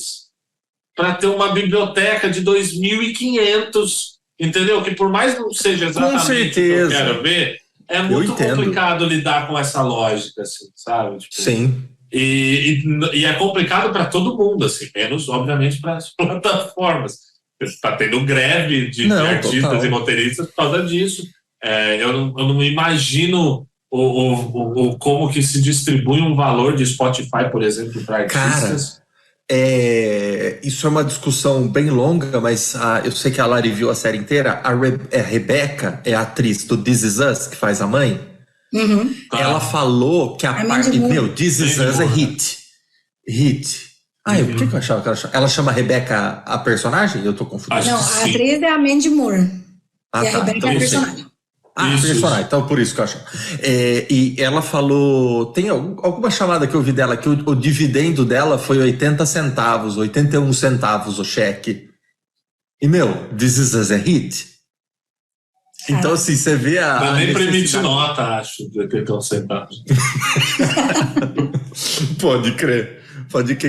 Speaker 2: para ter uma biblioteca de 2.500, entendeu? Que por mais não seja exatamente o que eu quero ver, é muito complicado lidar com essa lógica, assim, sabe? Tipo,
Speaker 1: sim.
Speaker 2: E é complicado para todo mundo, assim, menos, obviamente, para as plataformas. Está tendo greve de artistas total. E roteiristas por causa disso. Eu não imagino como que se distribui um valor de Spotify, por exemplo, para artistas.
Speaker 1: Cara, isso é uma discussão bem longa, mas eu sei que a Lari viu a série inteira. A Rebeca é a atriz do This Is Us, que faz a mãe. Ela falou que a parte... Meu, This Is Us é hit. Por que eu achava que ela chama? Ela chama a Rebecca a personagem? Eu tô confundindo.
Speaker 3: Não, a atriz é a Mandy Moore. E a Rebecca
Speaker 1: então
Speaker 3: é a personagem.
Speaker 1: Personagem, então por isso que eu acho. E ela falou... Tem alguma chamada que eu ouvi dela, que o dividendo dela foi 80 centavos, 81 centavos o cheque. E, meu, This Is Us é hit. Então, assim, você vê a...
Speaker 2: Não nem permite nota, acho, de 81 centavos.
Speaker 1: Pode crer.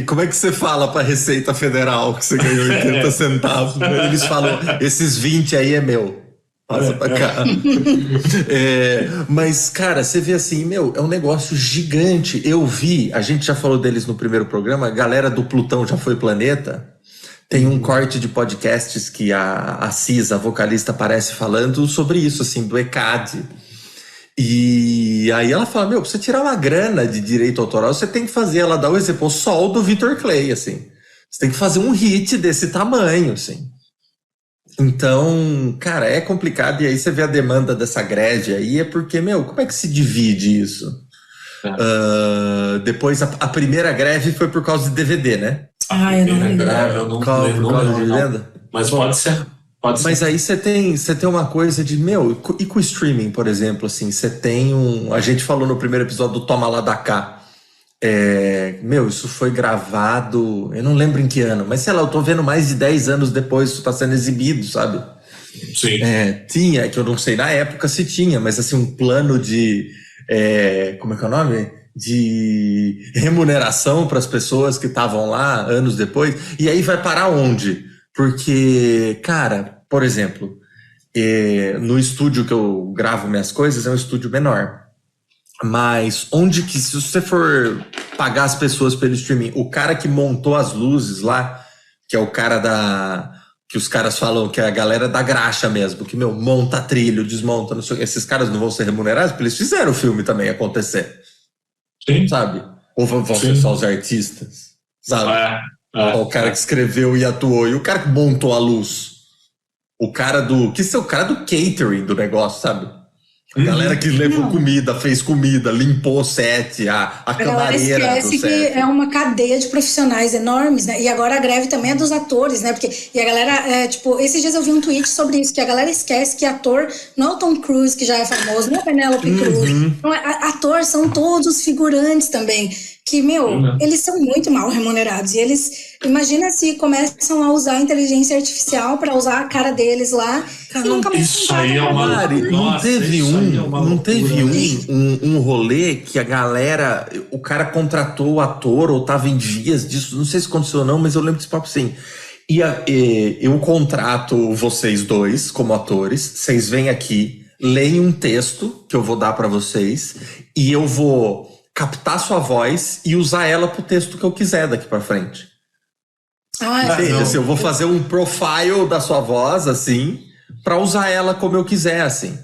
Speaker 1: Como é que você fala para a Receita Federal que você ganhou 80 centavos? Eles falam, esses 20 aí é meu. Passa pra cá. Mas, cara, você vê assim, meu, é um negócio gigante. Eu vi, a gente já falou deles no primeiro programa, a galera do Plutão Já Foi Planeta. Tem um corte de podcasts que a Cisa, a vocalista, aparece falando sobre isso, assim, do ECAD. E aí ela fala, meu, pra você tirar uma grana de direito autoral, você tem que fazer, ela dá o exemplo, o Sol do Victor Clay, assim. Você tem que fazer um hit desse tamanho, assim. Então, cara, é complicado. E aí você vê a demanda dessa greve aí, é porque, meu, como é que se divide isso? Depois, a primeira greve foi por causa de DVD, né?
Speaker 3: Eu não lembro.
Speaker 2: Mas pode ser.
Speaker 1: Mas aí você tem uma coisa de, meu, e com o streaming, por exemplo, assim, você tem a gente falou no primeiro episódio do Toma Lá da Cá. Meu, isso foi gravado, eu não lembro em que ano, mas sei lá, eu tô vendo mais de 10 anos depois isso tá sendo exibido, sabe?
Speaker 2: Sim.
Speaker 1: Tinha, que eu não sei na época se tinha, mas assim, um plano de, como é que é o nome? De remuneração para as pessoas que estavam lá anos depois, e aí vai parar onde? Porque, cara, por exemplo, no estúdio que eu gravo minhas coisas, é um estúdio menor. Mas onde que, se você for pagar as pessoas pelo streaming, o cara que montou as luzes lá, que é o cara que os caras falam que é a galera da graxa mesmo, que, meu, monta trilho, desmonta, não sei o que, esses caras não vão ser remunerados, porque eles fizeram o filme também acontecer.
Speaker 2: Sim.
Speaker 1: Sabe? Ou vão ser só os artistas, sabe? O cara que escreveu e atuou, e o cara que montou a luz. O cara o cara do catering do negócio, sabe? A galera que levou comida, fez comida, limpou o set, a camareira do set.
Speaker 3: Esquece que é uma cadeia de profissionais enormes, né? E agora a greve também é dos atores, né? E a galera, esses dias eu vi um tweet sobre isso, que a galera esquece que ator não é o Tom Cruise, que já é famoso, não é a Penélope Cruz. Então, ator são todos os figurantes também. Que, meu, eles são muito mal remunerados. E eles, imagina se começam a usar a inteligência artificial para usar a cara deles lá.
Speaker 1: Cara, isso aí é uma... Não teve um rolê que a galera... O cara contratou o ator ou tava em vias disso. Não sei se aconteceu ou não, mas eu lembro desse papo assim. Eu contrato vocês dois como atores. Vocês vêm aqui, leem um texto que eu vou dar para vocês e eu vou... captar sua voz e usar ela pro texto que eu quiser daqui pra frente. Assim, eu vou fazer um profile da sua voz, assim, pra usar ela como eu quiser, assim.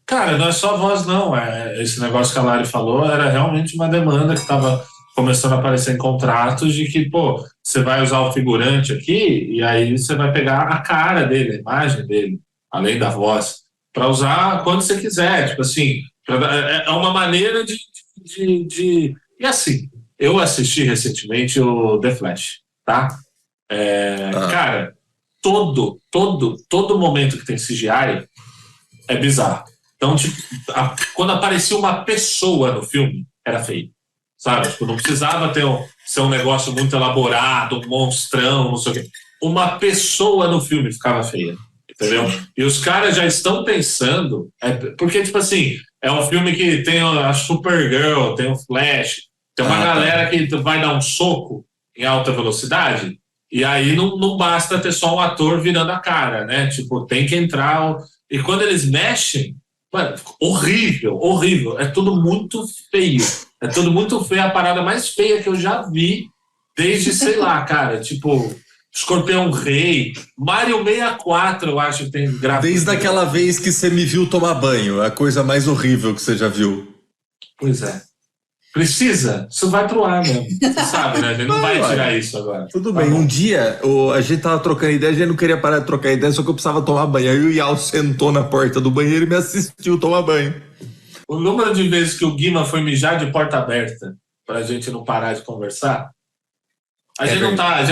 Speaker 2: Cara, não é só voz, não. Esse negócio que a Lari falou era realmente uma demanda que tava começando a aparecer em contratos de que, pô, você vai usar o figurante aqui e aí você vai pegar a cara dele, a imagem dele, além da voz, pra usar quando você quiser. Tipo assim, é uma maneira de... E assim, eu assisti recentemente o The Flash, tá? Cara, todo momento que tem CGI é bizarro. Então, tipo, quando aparecia uma pessoa no filme, era feio, sabe? Tipo, não precisava ser um negócio muito elaborado, um monstrão, não sei o quê. Uma pessoa no filme ficava feia, entendeu? E os caras já estão pensando... porque, tipo assim... É um filme que tem a Supergirl, tem o Flash, tem uma galera que vai dar um soco em alta velocidade, e aí não basta ter só um ator virando a cara, né? Tipo, tem que entrar... E quando eles mexem, mano, horrível. É tudo muito feio. A parada mais feia que eu já vi desde, sei lá, cara, tipo... Escorpião Rei, Mario 64, eu acho que tem gráfico.
Speaker 1: Desde aquela vez que você me viu tomar banho, a coisa mais horrível que você já viu.
Speaker 2: Pois é. Precisa? Isso vai pro ar mesmo. Você sabe, né? A gente não vai tirar isso agora.
Speaker 1: Tudo bem. Um dia, a gente tava trocando ideia, a gente não queria parar de trocar ideia, só que eu precisava tomar banho. Aí o Yal sentou na porta do banheiro e me assistiu tomar banho.
Speaker 2: o número de vezes que o Guima foi mijar de porta aberta pra gente não parar de conversar. A gente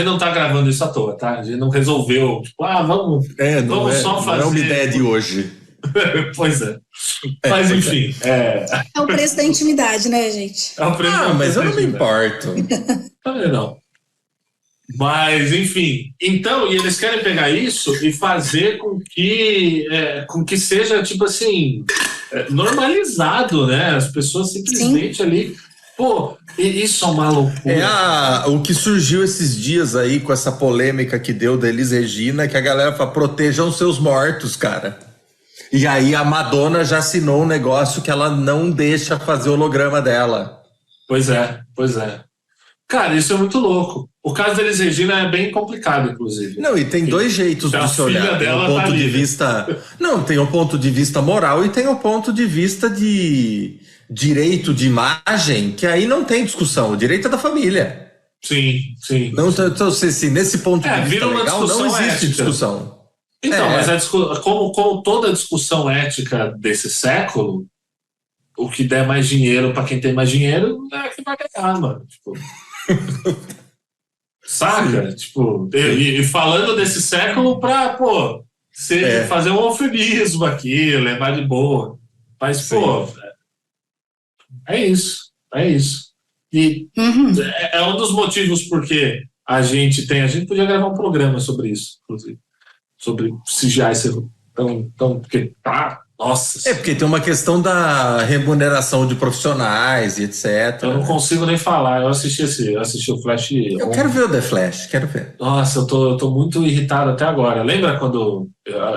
Speaker 2: não tá gravando isso à toa, tá? A gente não resolveu, tipo, vamos só fazer.
Speaker 1: Não é uma ideia de hoje.
Speaker 2: Pois é. Mas enfim.
Speaker 3: É o preço da intimidade, né, gente?
Speaker 2: É o preço
Speaker 1: mas eu não me importo.
Speaker 2: Também não. Mas, enfim. Então, e eles querem pegar isso e fazer com que seja, tipo assim, normalizado, né? As pessoas simplesmente ali. Pô, isso é uma loucura.
Speaker 1: O que surgiu esses dias aí com essa polêmica que deu da Elis Regina, que a galera fala, protejam seus mortos, cara. E aí a Madonna já assinou um negócio que ela não deixa fazer holograma dela.
Speaker 2: Pois é. Cara, isso é muito louco. O caso da Elis Regina é bem complicado, inclusive.
Speaker 1: Não, e tem dois jeitos de se olhar. Tem um ponto de vista... Não, tem o ponto de vista moral e tem o ponto de vista de direito de imagem, que aí não tem discussão. O direito é da família.
Speaker 2: Sim.
Speaker 1: Então, se nesse ponto de vista legal, não existe discussão.
Speaker 2: Então, mas como toda discussão ética desse século, o que der mais dinheiro para quem tem mais dinheiro é que vai ganhar, mano. Tipo... Saca? Tipo, e falando desse século pra, fazer um eufemismo aqui, levar de boa. Mas, é isso. E é um dos motivos porque a gente podia gravar um programa sobre isso, inclusive. Sobre CGI ser tão porque nossa.
Speaker 1: Porque tem uma questão da remuneração de profissionais e etc.
Speaker 2: Eu não consigo nem falar. Eu assisti o Flash.
Speaker 1: Eu quero ver o The Flash, quero ver.
Speaker 2: Nossa, eu tô muito irritado até agora. Lembra quando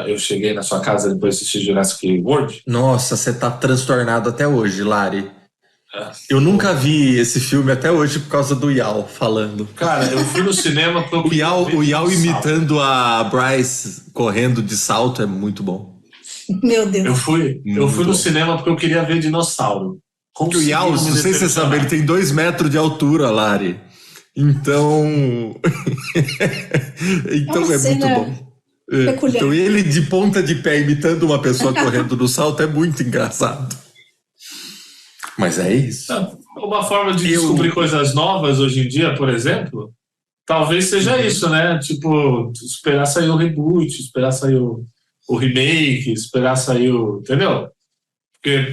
Speaker 2: eu cheguei na sua casa depois de assistir Jurassic World?
Speaker 1: Nossa, você tá transtornado até hoje, Lari. Eu nunca vi esse filme até hoje por causa do Yao falando.
Speaker 2: Cara, eu fui no cinema
Speaker 1: o Yao imitando a Bryce correndo de salto é muito bom.
Speaker 3: Meu Deus.
Speaker 2: Eu fui no cinema porque eu queria ver dinossauro.
Speaker 1: O Yao, não sei se você sabe, ele tem 2 metros de altura, Lari. Então... então é muito bom. Então ele de ponta de pé imitando uma pessoa correndo no salto é muito engraçado. Mas é isso.
Speaker 2: Uma forma de descobrir coisas novas hoje em dia, por exemplo, talvez seja isso, né? Tipo, esperar sair o reboot, esperar sair o remake, esperar sair o... Entendeu? Porque,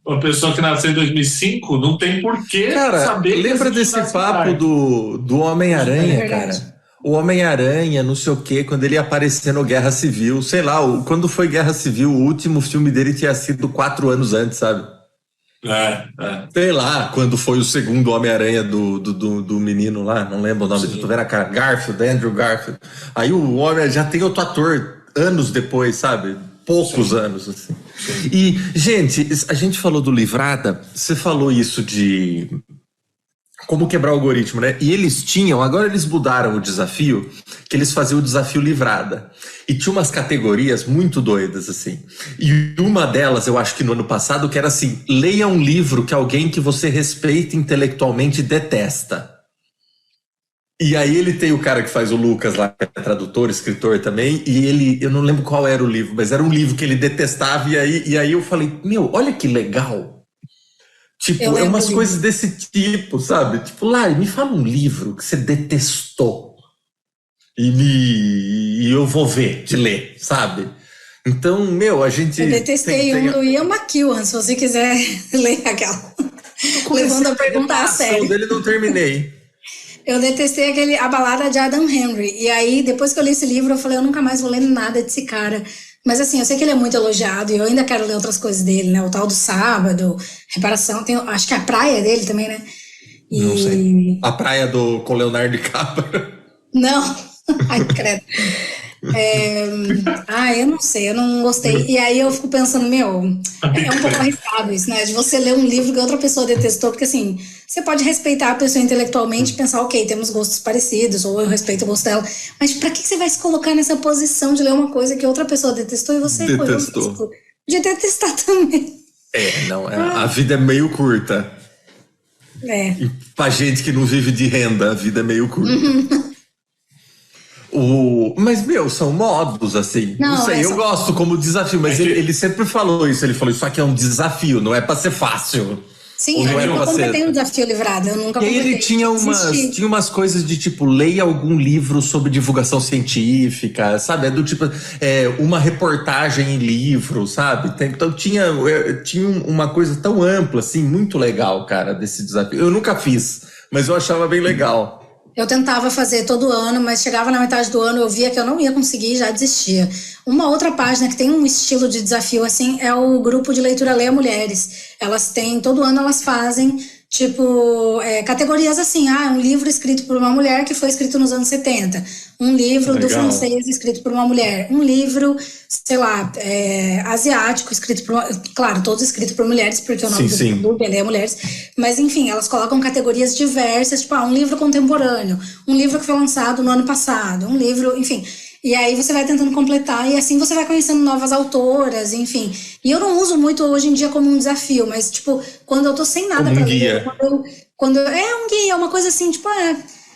Speaker 2: uma pessoa que nasceu em 2005 não tem porquê saber...
Speaker 1: Lembra desse papo do Homem-Aranha, cara? O Homem-Aranha, não sei o quê, quando ele ia aparecer no Guerra Civil, sei lá, quando foi Guerra Civil, o último filme dele tinha sido 4 anos antes, sabe? Sei lá, quando foi o segundo Homem-Aranha do menino lá, não lembro o nome, eu tô vendo a cara, Andrew Garfield. Aí o Homem já tem outro ator anos depois, sabe? Poucos anos, assim. Sim. E, gente, a gente falou do Livrada, você falou isso de... como quebrar o algoritmo, né? E agora eles mudaram o desafio, que eles faziam o desafio Livrada. E tinha umas categorias muito doidas, assim. E uma delas, eu acho que no ano passado, que era assim, leia um livro que alguém que você respeita intelectualmente detesta. E aí ele tem o cara que faz o Lucas lá, que é tradutor, escritor também, e eu não lembro qual era o livro, mas era um livro que ele detestava, e aí eu falei, olha que legal. Tipo, é umas coisas desse tipo, sabe? Tipo, Lari, me fala um livro que você detestou e eu vou ver, te ler, sabe? Então, a gente...
Speaker 3: Eu detestei um do Ian McEwan, se você quiser ler aquela. Levando a pergunta a sério.
Speaker 1: Dele não terminei.
Speaker 3: Eu detestei a balada de Adam Henry. E aí, depois que eu li esse livro, eu falei, eu nunca mais vou ler nada desse cara. Mas assim, eu sei que ele é muito elogiado e eu ainda quero ler outras coisas dele, né? O tal do Sábado, Reparação, acho que a praia dele também, né?
Speaker 1: Não sei. A praia com Leonardo DiCaprio.
Speaker 3: Não, ai, credo. Eu não sei, eu não gostei. E aí eu fico pensando, é um pouco arriscado isso, né? De você ler um livro que outra pessoa detestou, porque assim, você pode respeitar a pessoa intelectualmente e pensar, ok, temos gostos parecidos, ou eu respeito o gosto dela, mas pra que você vai se colocar nessa posição de ler uma coisa que outra pessoa detestou e você
Speaker 1: detestou?
Speaker 3: De detestar também.
Speaker 1: A vida é meio curta. E pra gente que não vive de renda, a vida é meio curta. Mas, meu, são modos, assim. Não sei, eu gosto como desafio, mas ele sempre falou isso. Ele falou, isso aqui é um desafio, não é pra ser fácil.
Speaker 3: Sim, eu nunca completei um desafio livrado. Eu nunca completei.
Speaker 1: E aí ele tinha umas coisas de tipo, leia algum livro sobre divulgação científica, sabe? É do tipo, uma reportagem em livro, sabe? Então tinha uma coisa tão ampla, assim, muito legal, cara, desse desafio. Eu nunca fiz, mas eu achava bem legal.
Speaker 3: Eu tentava fazer todo ano, mas chegava na metade do ano, eu via que eu não ia conseguir e já desistia. Uma outra página que tem um estilo de desafio assim é o grupo de leitura Leia Mulheres. Elas têm, todo ano elas fazem, tipo, categorias assim, um livro escrito por uma mulher que foi escrito nos anos 70, um livro do francês escrito por uma mulher, um livro, sei lá, asiático escrito por claro, todos escritos por mulheres, porque o nome do grupo é Leia Mulheres, mas enfim, elas colocam categorias diversas, tipo, um livro contemporâneo, um livro que foi lançado no ano passado, um livro, enfim. E aí você vai tentando completar e assim você vai conhecendo novas autoras, enfim. E eu não uso muito hoje em dia como um desafio, mas tipo, quando eu tô sem nada pra ler, quando um guia, uma coisa assim, tipo,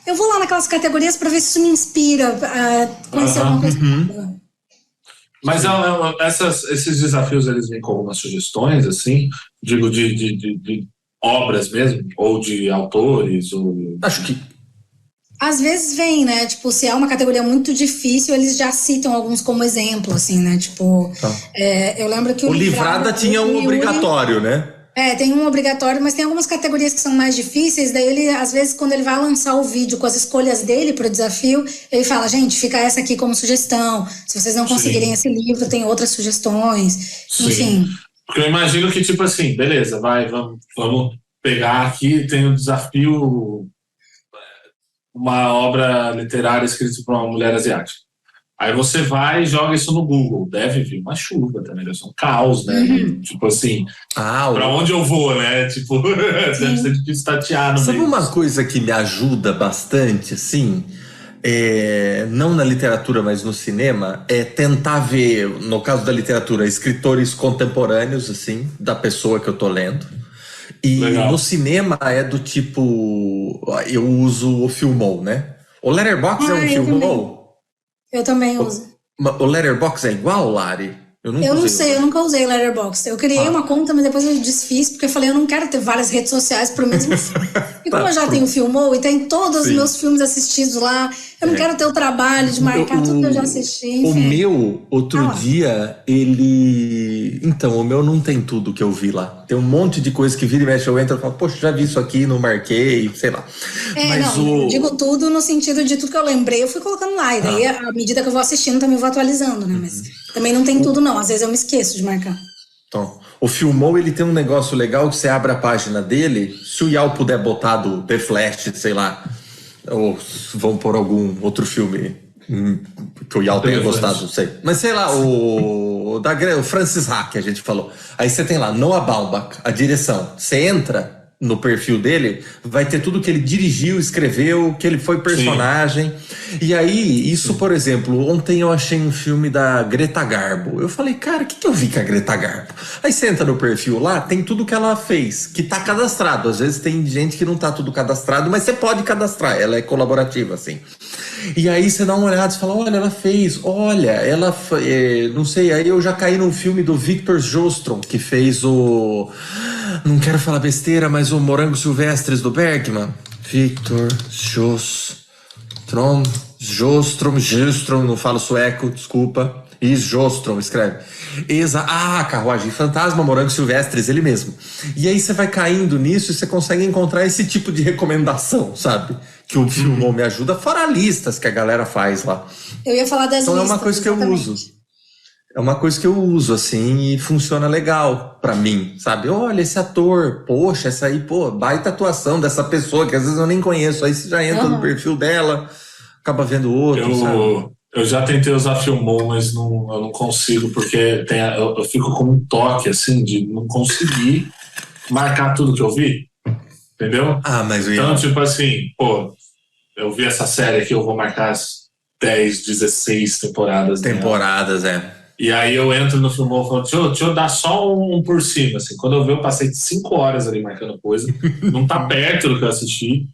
Speaker 3: eu vou lá naquelas categorias pra ver se isso me inspira a conhecer alguma coisa.
Speaker 2: Mas esses desafios, eles vêm com algumas sugestões, assim, digo, de obras mesmo, ou de autores, ou...
Speaker 1: Acho que
Speaker 3: às vezes vem, né? Tipo, se é uma categoria muito difícil, eles já citam alguns como exemplo, assim, né? Tipo, eu lembro que
Speaker 1: o Livrada tinha um obrigatório, né?
Speaker 3: Tem um obrigatório, mas tem algumas categorias que são mais difíceis, daí ele, às vezes, quando ele vai lançar o vídeo com as escolhas dele para o desafio, ele fala, gente, fica essa aqui como sugestão, se vocês não conseguirem esse livro, tem outras sugestões, enfim.
Speaker 2: Porque eu imagino que, tipo assim, beleza, vamos pegar aqui, tem o desafio... uma obra literária escrita por uma mulher asiática. Aí você vai e joga isso no Google. Deve vir uma chuva também, deve ser um caos, né? Tipo assim, pra onde eu vou, né? Tipo, deve ser difícil tatear no
Speaker 1: Sabe uma coisa que me ajuda bastante, assim, não na literatura, mas no cinema, é tentar ver, no caso da literatura, escritores contemporâneos, assim, da pessoa que eu tô lendo. E no cinema é do tipo, eu uso o Filmou, né? O Letterboxd é um Filmou?
Speaker 3: Eu também uso.
Speaker 1: O Letterboxd é igual, Lari?
Speaker 3: Eu não sei, eu nunca usei Letterboxd. Eu criei uma conta, mas depois eu desfiz, porque eu falei, eu não quero ter várias redes sociais pro mesmo filme. E como eu já tenho Filmou e tem todos os meus filmes assistidos lá, eu não quero ter o trabalho de marcar tudo que eu já assisti. Enfim.
Speaker 1: O meu, outro dia, ele... Então, o meu não tem tudo que eu vi lá. Tem um monte de coisa que vira e mexe, eu entro e falo, poxa, já vi isso aqui, não marquei, sei lá.
Speaker 3: Mas eu digo tudo no sentido de tudo que eu lembrei, eu fui colocando lá. E daí, à medida que eu vou assistindo, também vou atualizando, né? Mas também não tem tudo, não. Às vezes eu me esqueço de marcar.
Speaker 1: Então, o Filmou, ele tem um negócio legal que você abre a página dele, se o Yal puder botar do The Flash, sei lá, ou vão por algum outro filme que o Yal tenha gostado, não sei. Mas sei lá, o Francis Ha, que a gente falou. Aí você tem lá, Noah Baumbach, a direção. Você entra no perfil dele, vai ter tudo que ele dirigiu, escreveu, que ele foi personagem. E aí, isso, por exemplo, ontem eu achei um filme da Greta Garbo. Eu falei, cara, o que eu vi com a Greta Garbo? Aí você entra no perfil lá, tem tudo que ela fez, que tá cadastrado. Às vezes tem gente que não tá tudo cadastrado, mas você pode cadastrar, ela é colaborativa, assim. E aí você dá uma olhada e fala, olha, ela fez, não sei, aí eu já caí num filme do Victor Jostrom, que fez não quero falar besteira, mas o Morangos Silvestres do Bergman. Victor Jostrom, não falo sueco, desculpa. Jostrom, escreve. Carruagem Fantasma, Morangos Silvestres, ele mesmo. E aí você vai caindo nisso e você consegue encontrar esse tipo de recomendação, sabe? Que o Filmou me ajuda, fora listas que a galera faz lá.
Speaker 3: Eu ia falar das listas.
Speaker 1: Então é uma coisa que eu uso. É uma coisa que eu uso, assim, e funciona legal pra mim, sabe? Olha, esse ator, poxa, essa aí, baita atuação dessa pessoa que às vezes eu nem conheço. Aí você já entra no perfil dela, acaba vendo outro, sabe?
Speaker 2: Eu já tentei usar Filmou, mas eu não consigo, porque eu fico com um toque, assim, de não conseguir marcar tudo que eu vi, entendeu?
Speaker 1: Mas
Speaker 2: então, tipo assim, eu vi essa série aqui, eu vou marcar as 10, 16 temporadas.
Speaker 1: Temporadas,
Speaker 2: E aí eu entro no Filmou e falo, deixa eu dar só um por cima, assim. Quando eu passei 5 horas ali marcando coisa, não tá perto do que eu assisti.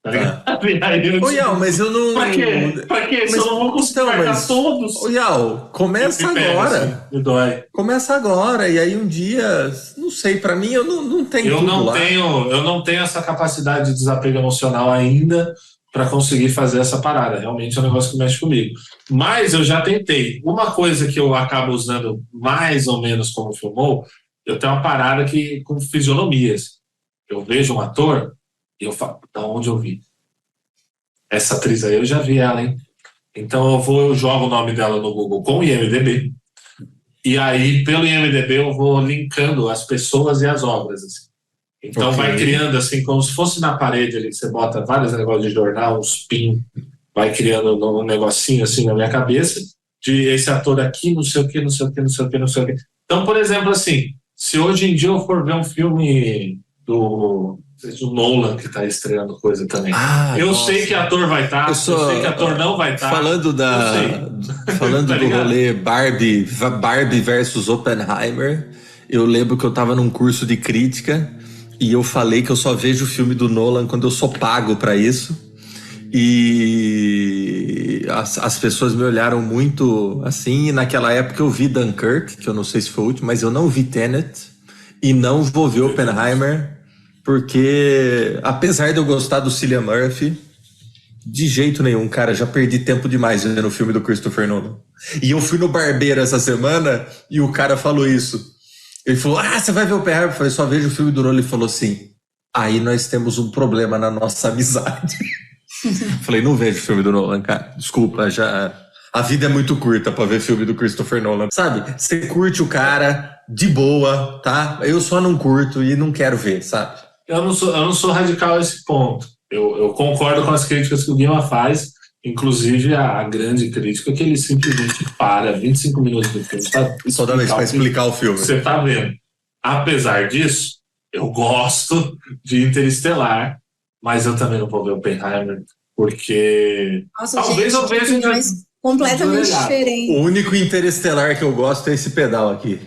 Speaker 2: Tá ligado? E aí eu,
Speaker 1: Ô, Yal, mas eu não...
Speaker 2: Pra quê? Pra quê? Se eu não vou conseguir marcar todos.
Speaker 1: Ô, Yal, começa agora.
Speaker 2: Assim, me dói.
Speaker 1: Começa agora, e aí um dia... Não sei, pra mim, eu não tenho tudo lá.
Speaker 2: Eu não tenho essa capacidade de desapego emocional ainda para conseguir fazer essa parada. Realmente é um negócio que mexe comigo. Mas eu já tentei. Uma coisa que eu acabo usando mais ou menos como filmou, eu tenho uma parada com fisionomias. Eu vejo um ator e eu falo, da onde eu vi? Essa atriz aí, eu já vi ela, hein? Então eu jogo o nome dela no Google com o IMDb. E aí, pelo IMDb, eu vou linkando as pessoas e as obras, assim. Então vai criando assim, como se fosse na parede ali, você bota vários negócios de jornal, uns pin, vai criando um negocinho assim na minha cabeça, de esse ator aqui, não sei o que, não sei o que, não sei o que, não sei o que. Então, por exemplo, assim, se hoje em dia eu for ver um filme do Nolan, que tá estreando coisa também, eu sei que ator vai estar, eu sei que ator não vai estar.
Speaker 1: Falando
Speaker 2: tá
Speaker 1: do rolê Barbie versus Oppenheimer, eu lembro que eu tava num curso de crítica e eu falei que eu só vejo o filme do Nolan quando eu sou pago pra isso. E as pessoas me olharam muito assim. E naquela época eu vi Dunkirk, que eu não sei se foi o último, mas eu não vi Tenet e não vou ver Oppenheimer, porque apesar de eu gostar do Cillian Murphy, de jeito nenhum, cara, já perdi tempo demais vendo o filme do Christopher Nolan. E eu fui no barbeiro essa semana e o cara falou isso. Ele falou, você vai ver o Oppenheimer? Eu falei, só vejo o filme do Nolan. Ele falou assim, aí nós temos um problema na nossa amizade. Falei, não vejo o filme do Nolan, cara. Desculpa, a vida é muito curta pra ver filme do Christopher Nolan. Sabe, você curte o cara de boa, tá? Eu só não curto e não quero ver, sabe?
Speaker 2: Eu não sou radical a esse ponto. Eu concordo com as críticas que o Guima faz, inclusive a grande crítica é que ele simplesmente para 25 minutos do filme.
Speaker 1: Só dá pra explicar o filme.
Speaker 2: Você tá vendo. Apesar disso, eu gosto de Interestelar, mas eu também não vou ver Oppenheimer, porque
Speaker 3: Nossa,
Speaker 2: talvez eu veja
Speaker 3: completamente diferente.
Speaker 1: O único Interestelar que eu gosto é esse pedal aqui.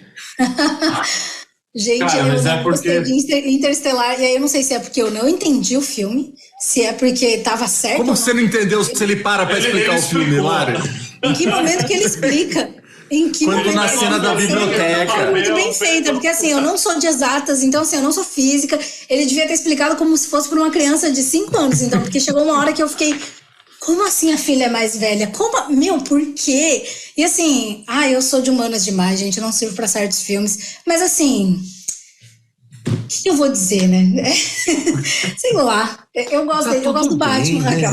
Speaker 3: Gente, cara, eu não gostei de Interestelar, e aí eu não sei se é porque eu não entendi o filme, se é porque tava certo.
Speaker 1: Como você não entendeu se ele para pra explicar o filme, Lari?
Speaker 3: Em que momento que ele explica?
Speaker 1: Quando na cena da biblioteca.
Speaker 3: É muito bem feita, porque assim, eu não sou de exatas, então assim, eu não sou física. Ele devia ter explicado como se fosse para uma criança de 5 anos, então, porque chegou uma hora que eu fiquei... Como assim a filha é mais velha? Por quê? E assim, eu sou de humanas demais, gente, eu não sirvo pra certos filmes. Mas assim, o que eu vou dizer, né? Sei lá, eu gosto dele, eu gosto do Batman, Raquel.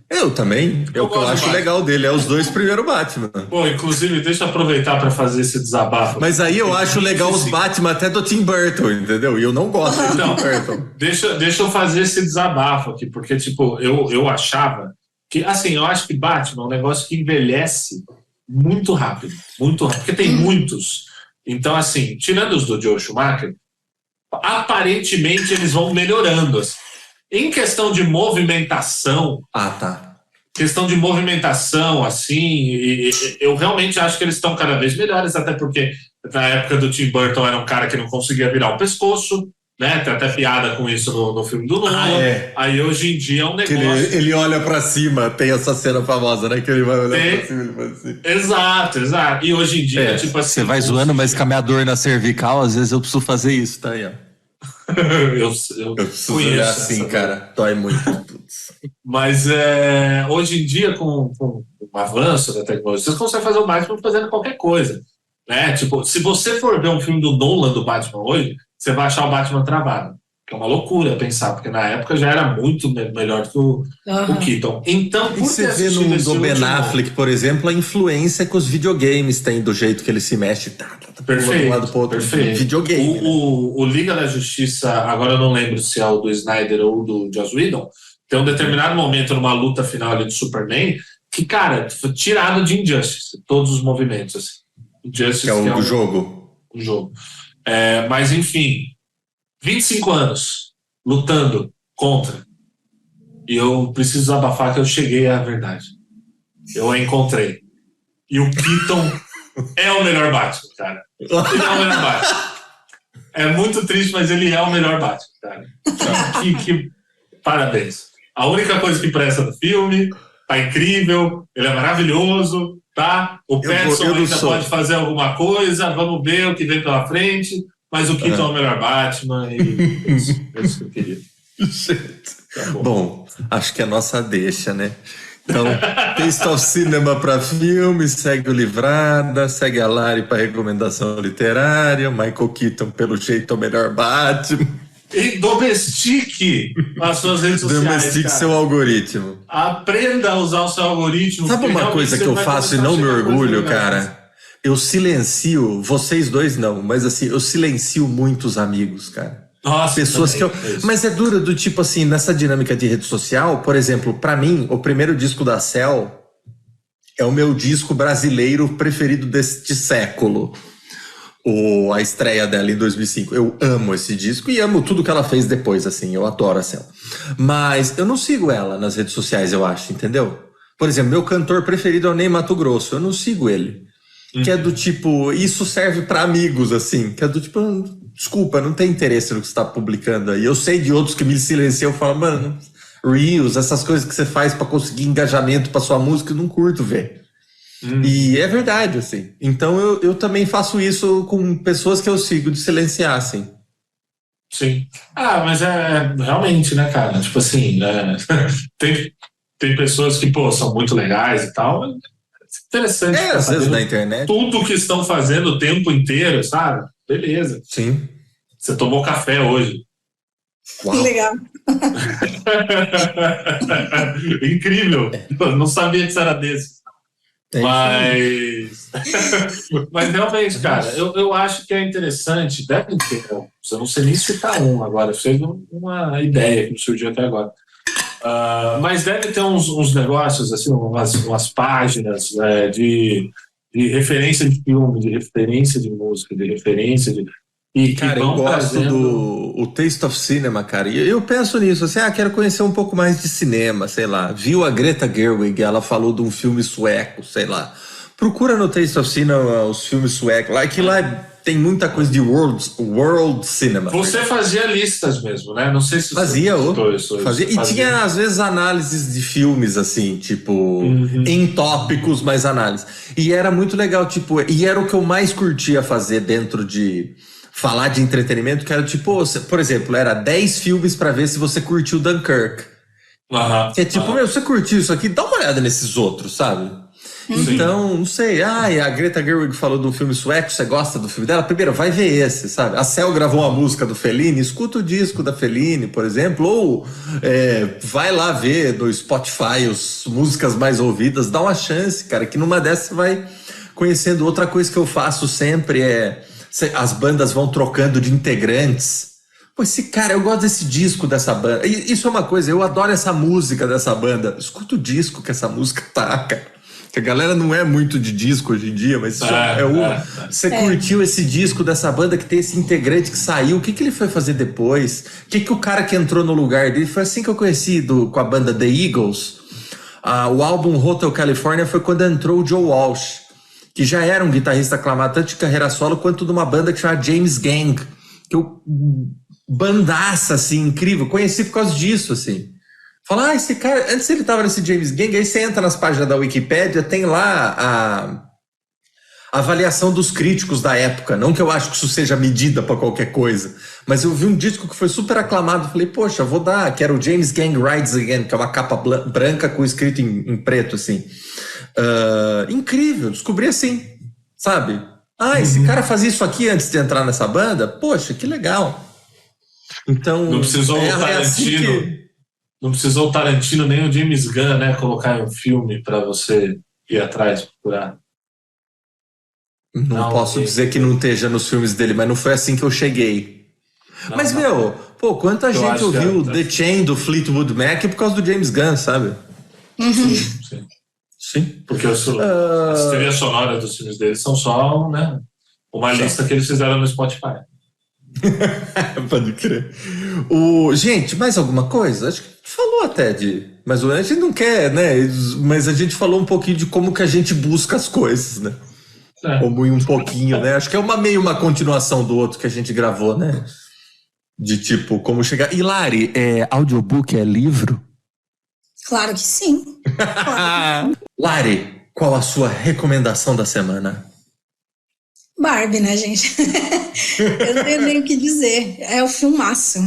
Speaker 1: Eu também, é o que eu acho legal dele, é os 2 primeiros Batman.
Speaker 2: Pô, inclusive, deixa eu aproveitar pra fazer esse desabafo.
Speaker 1: Mas aí eu acho legal os Batman até do Tim Burton, entendeu? E eu não gosto do Tim Burton.
Speaker 2: Deixa eu fazer esse desabafo aqui, porque, tipo, eu achava que, assim, eu acho que Batman é um negócio que envelhece muito rápido, porque tem muitos. Então, assim, tirando os do Joel Schumacher, aparentemente eles vão melhorando, assim. Em questão de movimentação... Questão de movimentação, assim, eu realmente acho que eles estão cada vez melhores, até porque na época do Tim Burton era um cara que não conseguia virar o pescoço, né? Tem até piada com isso no filme do Nolan. Aí hoje em dia é um negócio...
Speaker 1: Ele olha pra cima, tem essa cena famosa, né? Que ele vai olhar pra cima e ele faz assim.
Speaker 2: Exato. E hoje em dia, tipo assim...
Speaker 1: Você vai zoando, mas com a minha dor na cervical, às vezes eu preciso fazer isso, tá aí, ó.
Speaker 2: eu
Speaker 1: preciso olhar assim, cara. Dói muito.
Speaker 2: Mas hoje em dia, com o avanço da tecnologia, você consegue fazer o Batman fazendo qualquer coisa, né? Tipo, se você for ver um filme do Nolan do Batman hoje, você vai achar o Batman travado. Que é uma loucura pensar, porque na época já era muito melhor que o Keaton. Então, por
Speaker 1: você vê no Ben Affleck, por exemplo, a influência que os videogames têm do jeito que ele se mexe.
Speaker 2: Perfeito,
Speaker 1: de um lado pro outro. Videogame.
Speaker 2: O Liga da Justiça, agora eu não lembro se é o do Snyder ou do Joss Whedon, tem um determinado momento numa luta final ali do Superman que, cara, foi tirado de Injustice, todos os movimentos, assim. Injustice,
Speaker 1: que é o jogo.
Speaker 2: O jogo. Mas, enfim, 25 anos lutando contra, e eu preciso abafar que eu cheguei à verdade. Eu a encontrei. E o Keaton é o melhor Batman, cara. Ele é o melhor Batman. É muito triste, mas ele é o melhor Batman, cara. Parabéns. a única coisa que presta do filme, tá incrível, ele é maravilhoso, tá? O Pattinson ainda pode fazer alguma coisa, vamos ver o que vem pela frente, mas o Keaton é o melhor Batman e é isso que eu queria.
Speaker 1: Tá bom, acho que é a nossa deixa, né? Então, Taste of Cinema para filme, segue o Livrada, segue a Lari para recomendação literária, Michael Keaton, pelo jeito, é o melhor Batman.
Speaker 2: E domestique as suas redes sociais.
Speaker 1: Domestique seu algoritmo.
Speaker 2: Aprenda a usar o seu algoritmo.
Speaker 1: Sabe uma coisa que eu faço e não me orgulho, cara? Eu silencio, vocês dois não, mas assim, eu silencio muitos amigos, cara.
Speaker 2: Nossa,
Speaker 1: pessoas que eu... Mas é dura do tipo assim, nessa dinâmica de rede social, por exemplo, pra mim, o primeiro disco da Cell é o meu disco brasileiro preferido deste século. A estreia dela em 2005. Eu amo esse disco e amo tudo que ela fez depois, assim, eu adoro a Cell. Mas eu não sigo ela nas redes sociais, eu acho, entendeu? Por exemplo, meu cantor preferido é o Ney Matogrosso, eu não sigo ele. Que é do tipo, isso serve pra amigos, assim, que é do tipo, desculpa, não tem interesse no que você tá publicando aí. Eu sei de outros que me silenciam, eu falo, mano, Reels, essas coisas que você faz pra conseguir engajamento pra sua música, eu não curto ver. E é verdade, assim. Então eu também faço isso com pessoas que eu sigo de silenciar, assim.
Speaker 2: Sim. Mas é realmente, né, cara? Tipo assim, tem pessoas que, pô, são muito legais e tal. Interessante.
Speaker 1: Às vezes na internet.
Speaker 2: Tudo que estão fazendo o tempo inteiro, sabe? Beleza.
Speaker 1: Sim.
Speaker 2: Você tomou café hoje.
Speaker 3: Uau. Legal.
Speaker 2: Incrível. Eu não sabia que você era desse. Mas realmente, cara, eu acho que é interessante. Deve ter, eu não sei nem citar agora, fez uma ideia que me surgiu até agora. Mas deve ter uns negócios, assim, umas páginas de referência de filme, de referência de música, de referência de. E
Speaker 1: cara, eu gosto do Taste of Cinema, cara. E eu penso nisso, assim, quero conhecer um pouco mais de cinema, sei lá. Viu a Greta Gerwig, ela falou de um filme sueco, sei lá. Procura no Taste of Cinema os filmes suecos, lá, que lá tem muita coisa de world cinema.
Speaker 2: Você fazia listas mesmo, né? Não sei se
Speaker 1: fazia. E tinha, às vezes, análises de filmes, assim, tipo, em tópicos, mas análise. E era muito legal, tipo, e era o que eu mais curtia fazer dentro de falar de entretenimento, que era tipo, por exemplo, era 10 filmes pra ver se você curtiu Dunkirk. Que é tipo, você curtiu isso aqui, dá uma olhada nesses outros, sabe? Então, não sei, a Greta Gerwig falou de um filme sueco, você gosta do filme dela? Primeiro, vai ver esse, sabe? A Cell gravou uma música do Fellini, escuta o disco da Fellini, por exemplo, ou vai lá ver no Spotify as músicas mais ouvidas, dá uma chance, cara, que numa dessas você vai conhecendo. Outra coisa que eu faço sempre as bandas vão trocando de integrantes. Pô, eu gosto desse disco dessa banda. Isso é uma coisa, eu adoro essa música dessa banda. Escuta o disco que essa música tá, cara. Que a galera não é muito de disco hoje em dia, mas você curtiu esse disco dessa banda que tem esse integrante que saiu, o que ele foi fazer depois? O que o cara que entrou no lugar dele? Foi assim que eu conheci com a banda The Eagles. O álbum Hotel California foi quando entrou o Joe Walsh, que já era um guitarrista aclamado tanto de carreira solo quanto de uma banda que chama James Gang, que bandaça, assim, incrível, conheci por causa disso, assim. Fala, esse cara, antes ele tava nesse James Gang, aí você entra nas páginas da Wikipédia, tem lá a avaliação dos críticos da época, não que eu acho que isso seja medida para qualquer coisa, mas eu vi um disco que foi super aclamado, falei, poxa, vou dar, que era o James Gang Rides Again, que é uma capa branca com escrito em preto, assim. Incrível, descobri assim, sabe? Esse cara fazia isso aqui antes de entrar nessa banda? Poxa, que legal. Então,
Speaker 2: não precisou não precisou o Tarantino nem o James Gunn, né, colocar em um filme para você ir atrás procurar.
Speaker 1: Não posso dizer que não esteja nos filmes dele, mas não foi assim que eu cheguei. Mas, quanta gente ouviu The Chain do Fleetwood Mac por causa do James Gunn, sabe? Sim.
Speaker 2: Porque as trilhas sonoras dos filmes dele são só, né, uma lista que eles fizeram no Spotify.
Speaker 1: Pode crer. Gente, mais alguma coisa? Acho que falou até mas a gente não quer, né? Mas a gente falou um pouquinho de como que a gente busca as coisas, né? Como um pouquinho, né? Acho que é meio uma continuação do outro que a gente gravou, né? De tipo, como chegar... E Lari, audiobook é livro?
Speaker 3: Claro que sim. Claro.
Speaker 1: Lari, qual a sua recomendação da semana?
Speaker 3: Barbie, né, gente? Eu não tenho nem o que dizer. É um filmaço.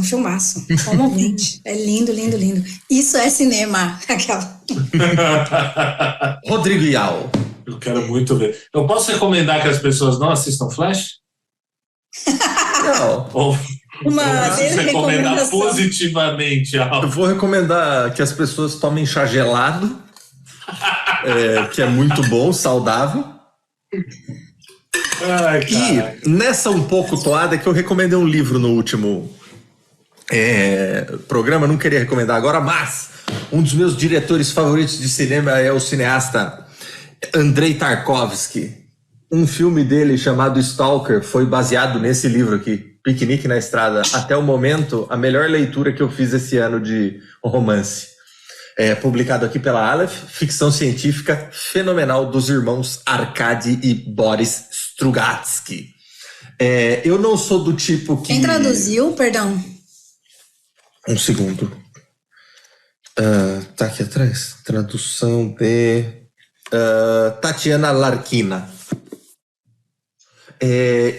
Speaker 3: Comovente. É lindo, lindo, lindo. Isso é cinema. Aquela.
Speaker 1: Rodrigo Ial.
Speaker 2: Eu quero muito ver. Eu posso recomendar que as pessoas não assistam Flash?
Speaker 1: Não.
Speaker 2: Ou
Speaker 3: Uma
Speaker 2: preciso recomendar
Speaker 3: recomendação.
Speaker 2: positivamente
Speaker 1: Eu
Speaker 2: algo?
Speaker 1: vou recomendar que as pessoas tomem chá gelado, que é muito bom, saudável.
Speaker 2: Ai, cara.
Speaker 1: E nessa um pouco toada que eu recomendei um livro no último programa, não queria recomendar agora, mas um dos meus diretores favoritos de cinema é o cineasta Andrei Tarkovsky. Um filme dele chamado Stalker foi baseado nesse livro aqui, Piquenique na Estrada. Até o momento, a melhor leitura que eu fiz esse ano de romance. Publicado aqui pela Aleph, ficção científica fenomenal dos irmãos Arkady e Boris Strugatsky. Eu não sou do tipo que...
Speaker 3: Quem traduziu, perdão?
Speaker 1: Um segundo. Tá aqui atrás. Tradução de Tatiana Larkina.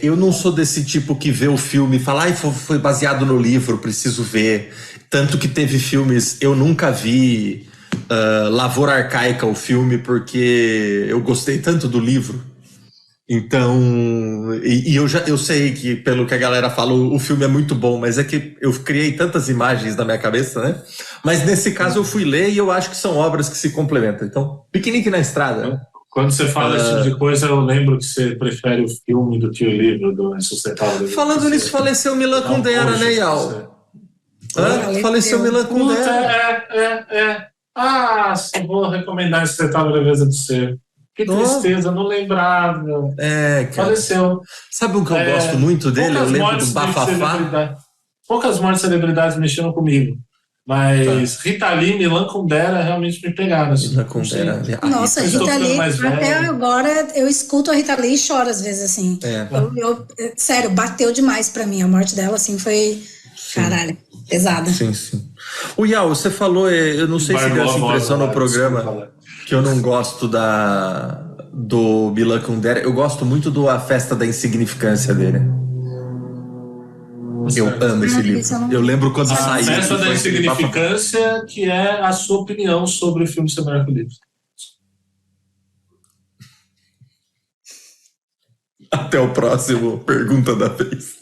Speaker 1: Eu não sou desse tipo que vê o filme e fala, foi baseado no livro, preciso ver. Tanto que teve filmes, eu nunca vi Lavoura Arcaica, o filme, porque eu gostei tanto do livro. Então, eu sei que, pelo que a galera fala, o filme é muito bom, mas é que eu criei tantas imagens na minha cabeça, né? Mas nesse caso eu fui ler e eu acho que são obras que se complementam. Então, Piquenique na Estrada.
Speaker 2: Quando você fala esse tipo de coisa, eu lembro que você prefere o filme do que o livro do Insustentável.
Speaker 1: Falando nisso, faleceu Milan Kundera, né, Yal? Faleceu Milan Kundera.
Speaker 2: Vou recomendar Insustentável Leveza do Ser. Que tristeza, não lembrava.
Speaker 1: Cara.
Speaker 2: Faleceu.
Speaker 1: Sabe o que eu gosto muito dele? Eu lembro do Bafafá.
Speaker 2: Poucas mortes de celebridades mexeram comigo. Mas Rita Lee e Milan Kundera realmente me pegaram. Assim.
Speaker 1: Milan Kundera.
Speaker 3: Nossa, Rita Lee, até agora eu escuto a Rita Lee e choro às vezes, assim. Sério, bateu demais pra mim. A morte dela, assim, foi... Sim. Caralho, pesada.
Speaker 1: Sim. O Yal, você falou, eu não sei se deu essa impressão no programa, que eu não gosto do Milan Kundera. Eu gosto muito A Festa da Insignificância dele. Eu amo esse livro. Eu lembro quando saiu.
Speaker 2: A Festa da Insignificância, que é a sua opinião sobre o filme Ser Melhor que o Livro.
Speaker 1: Até o próximo Pergunta da Vez.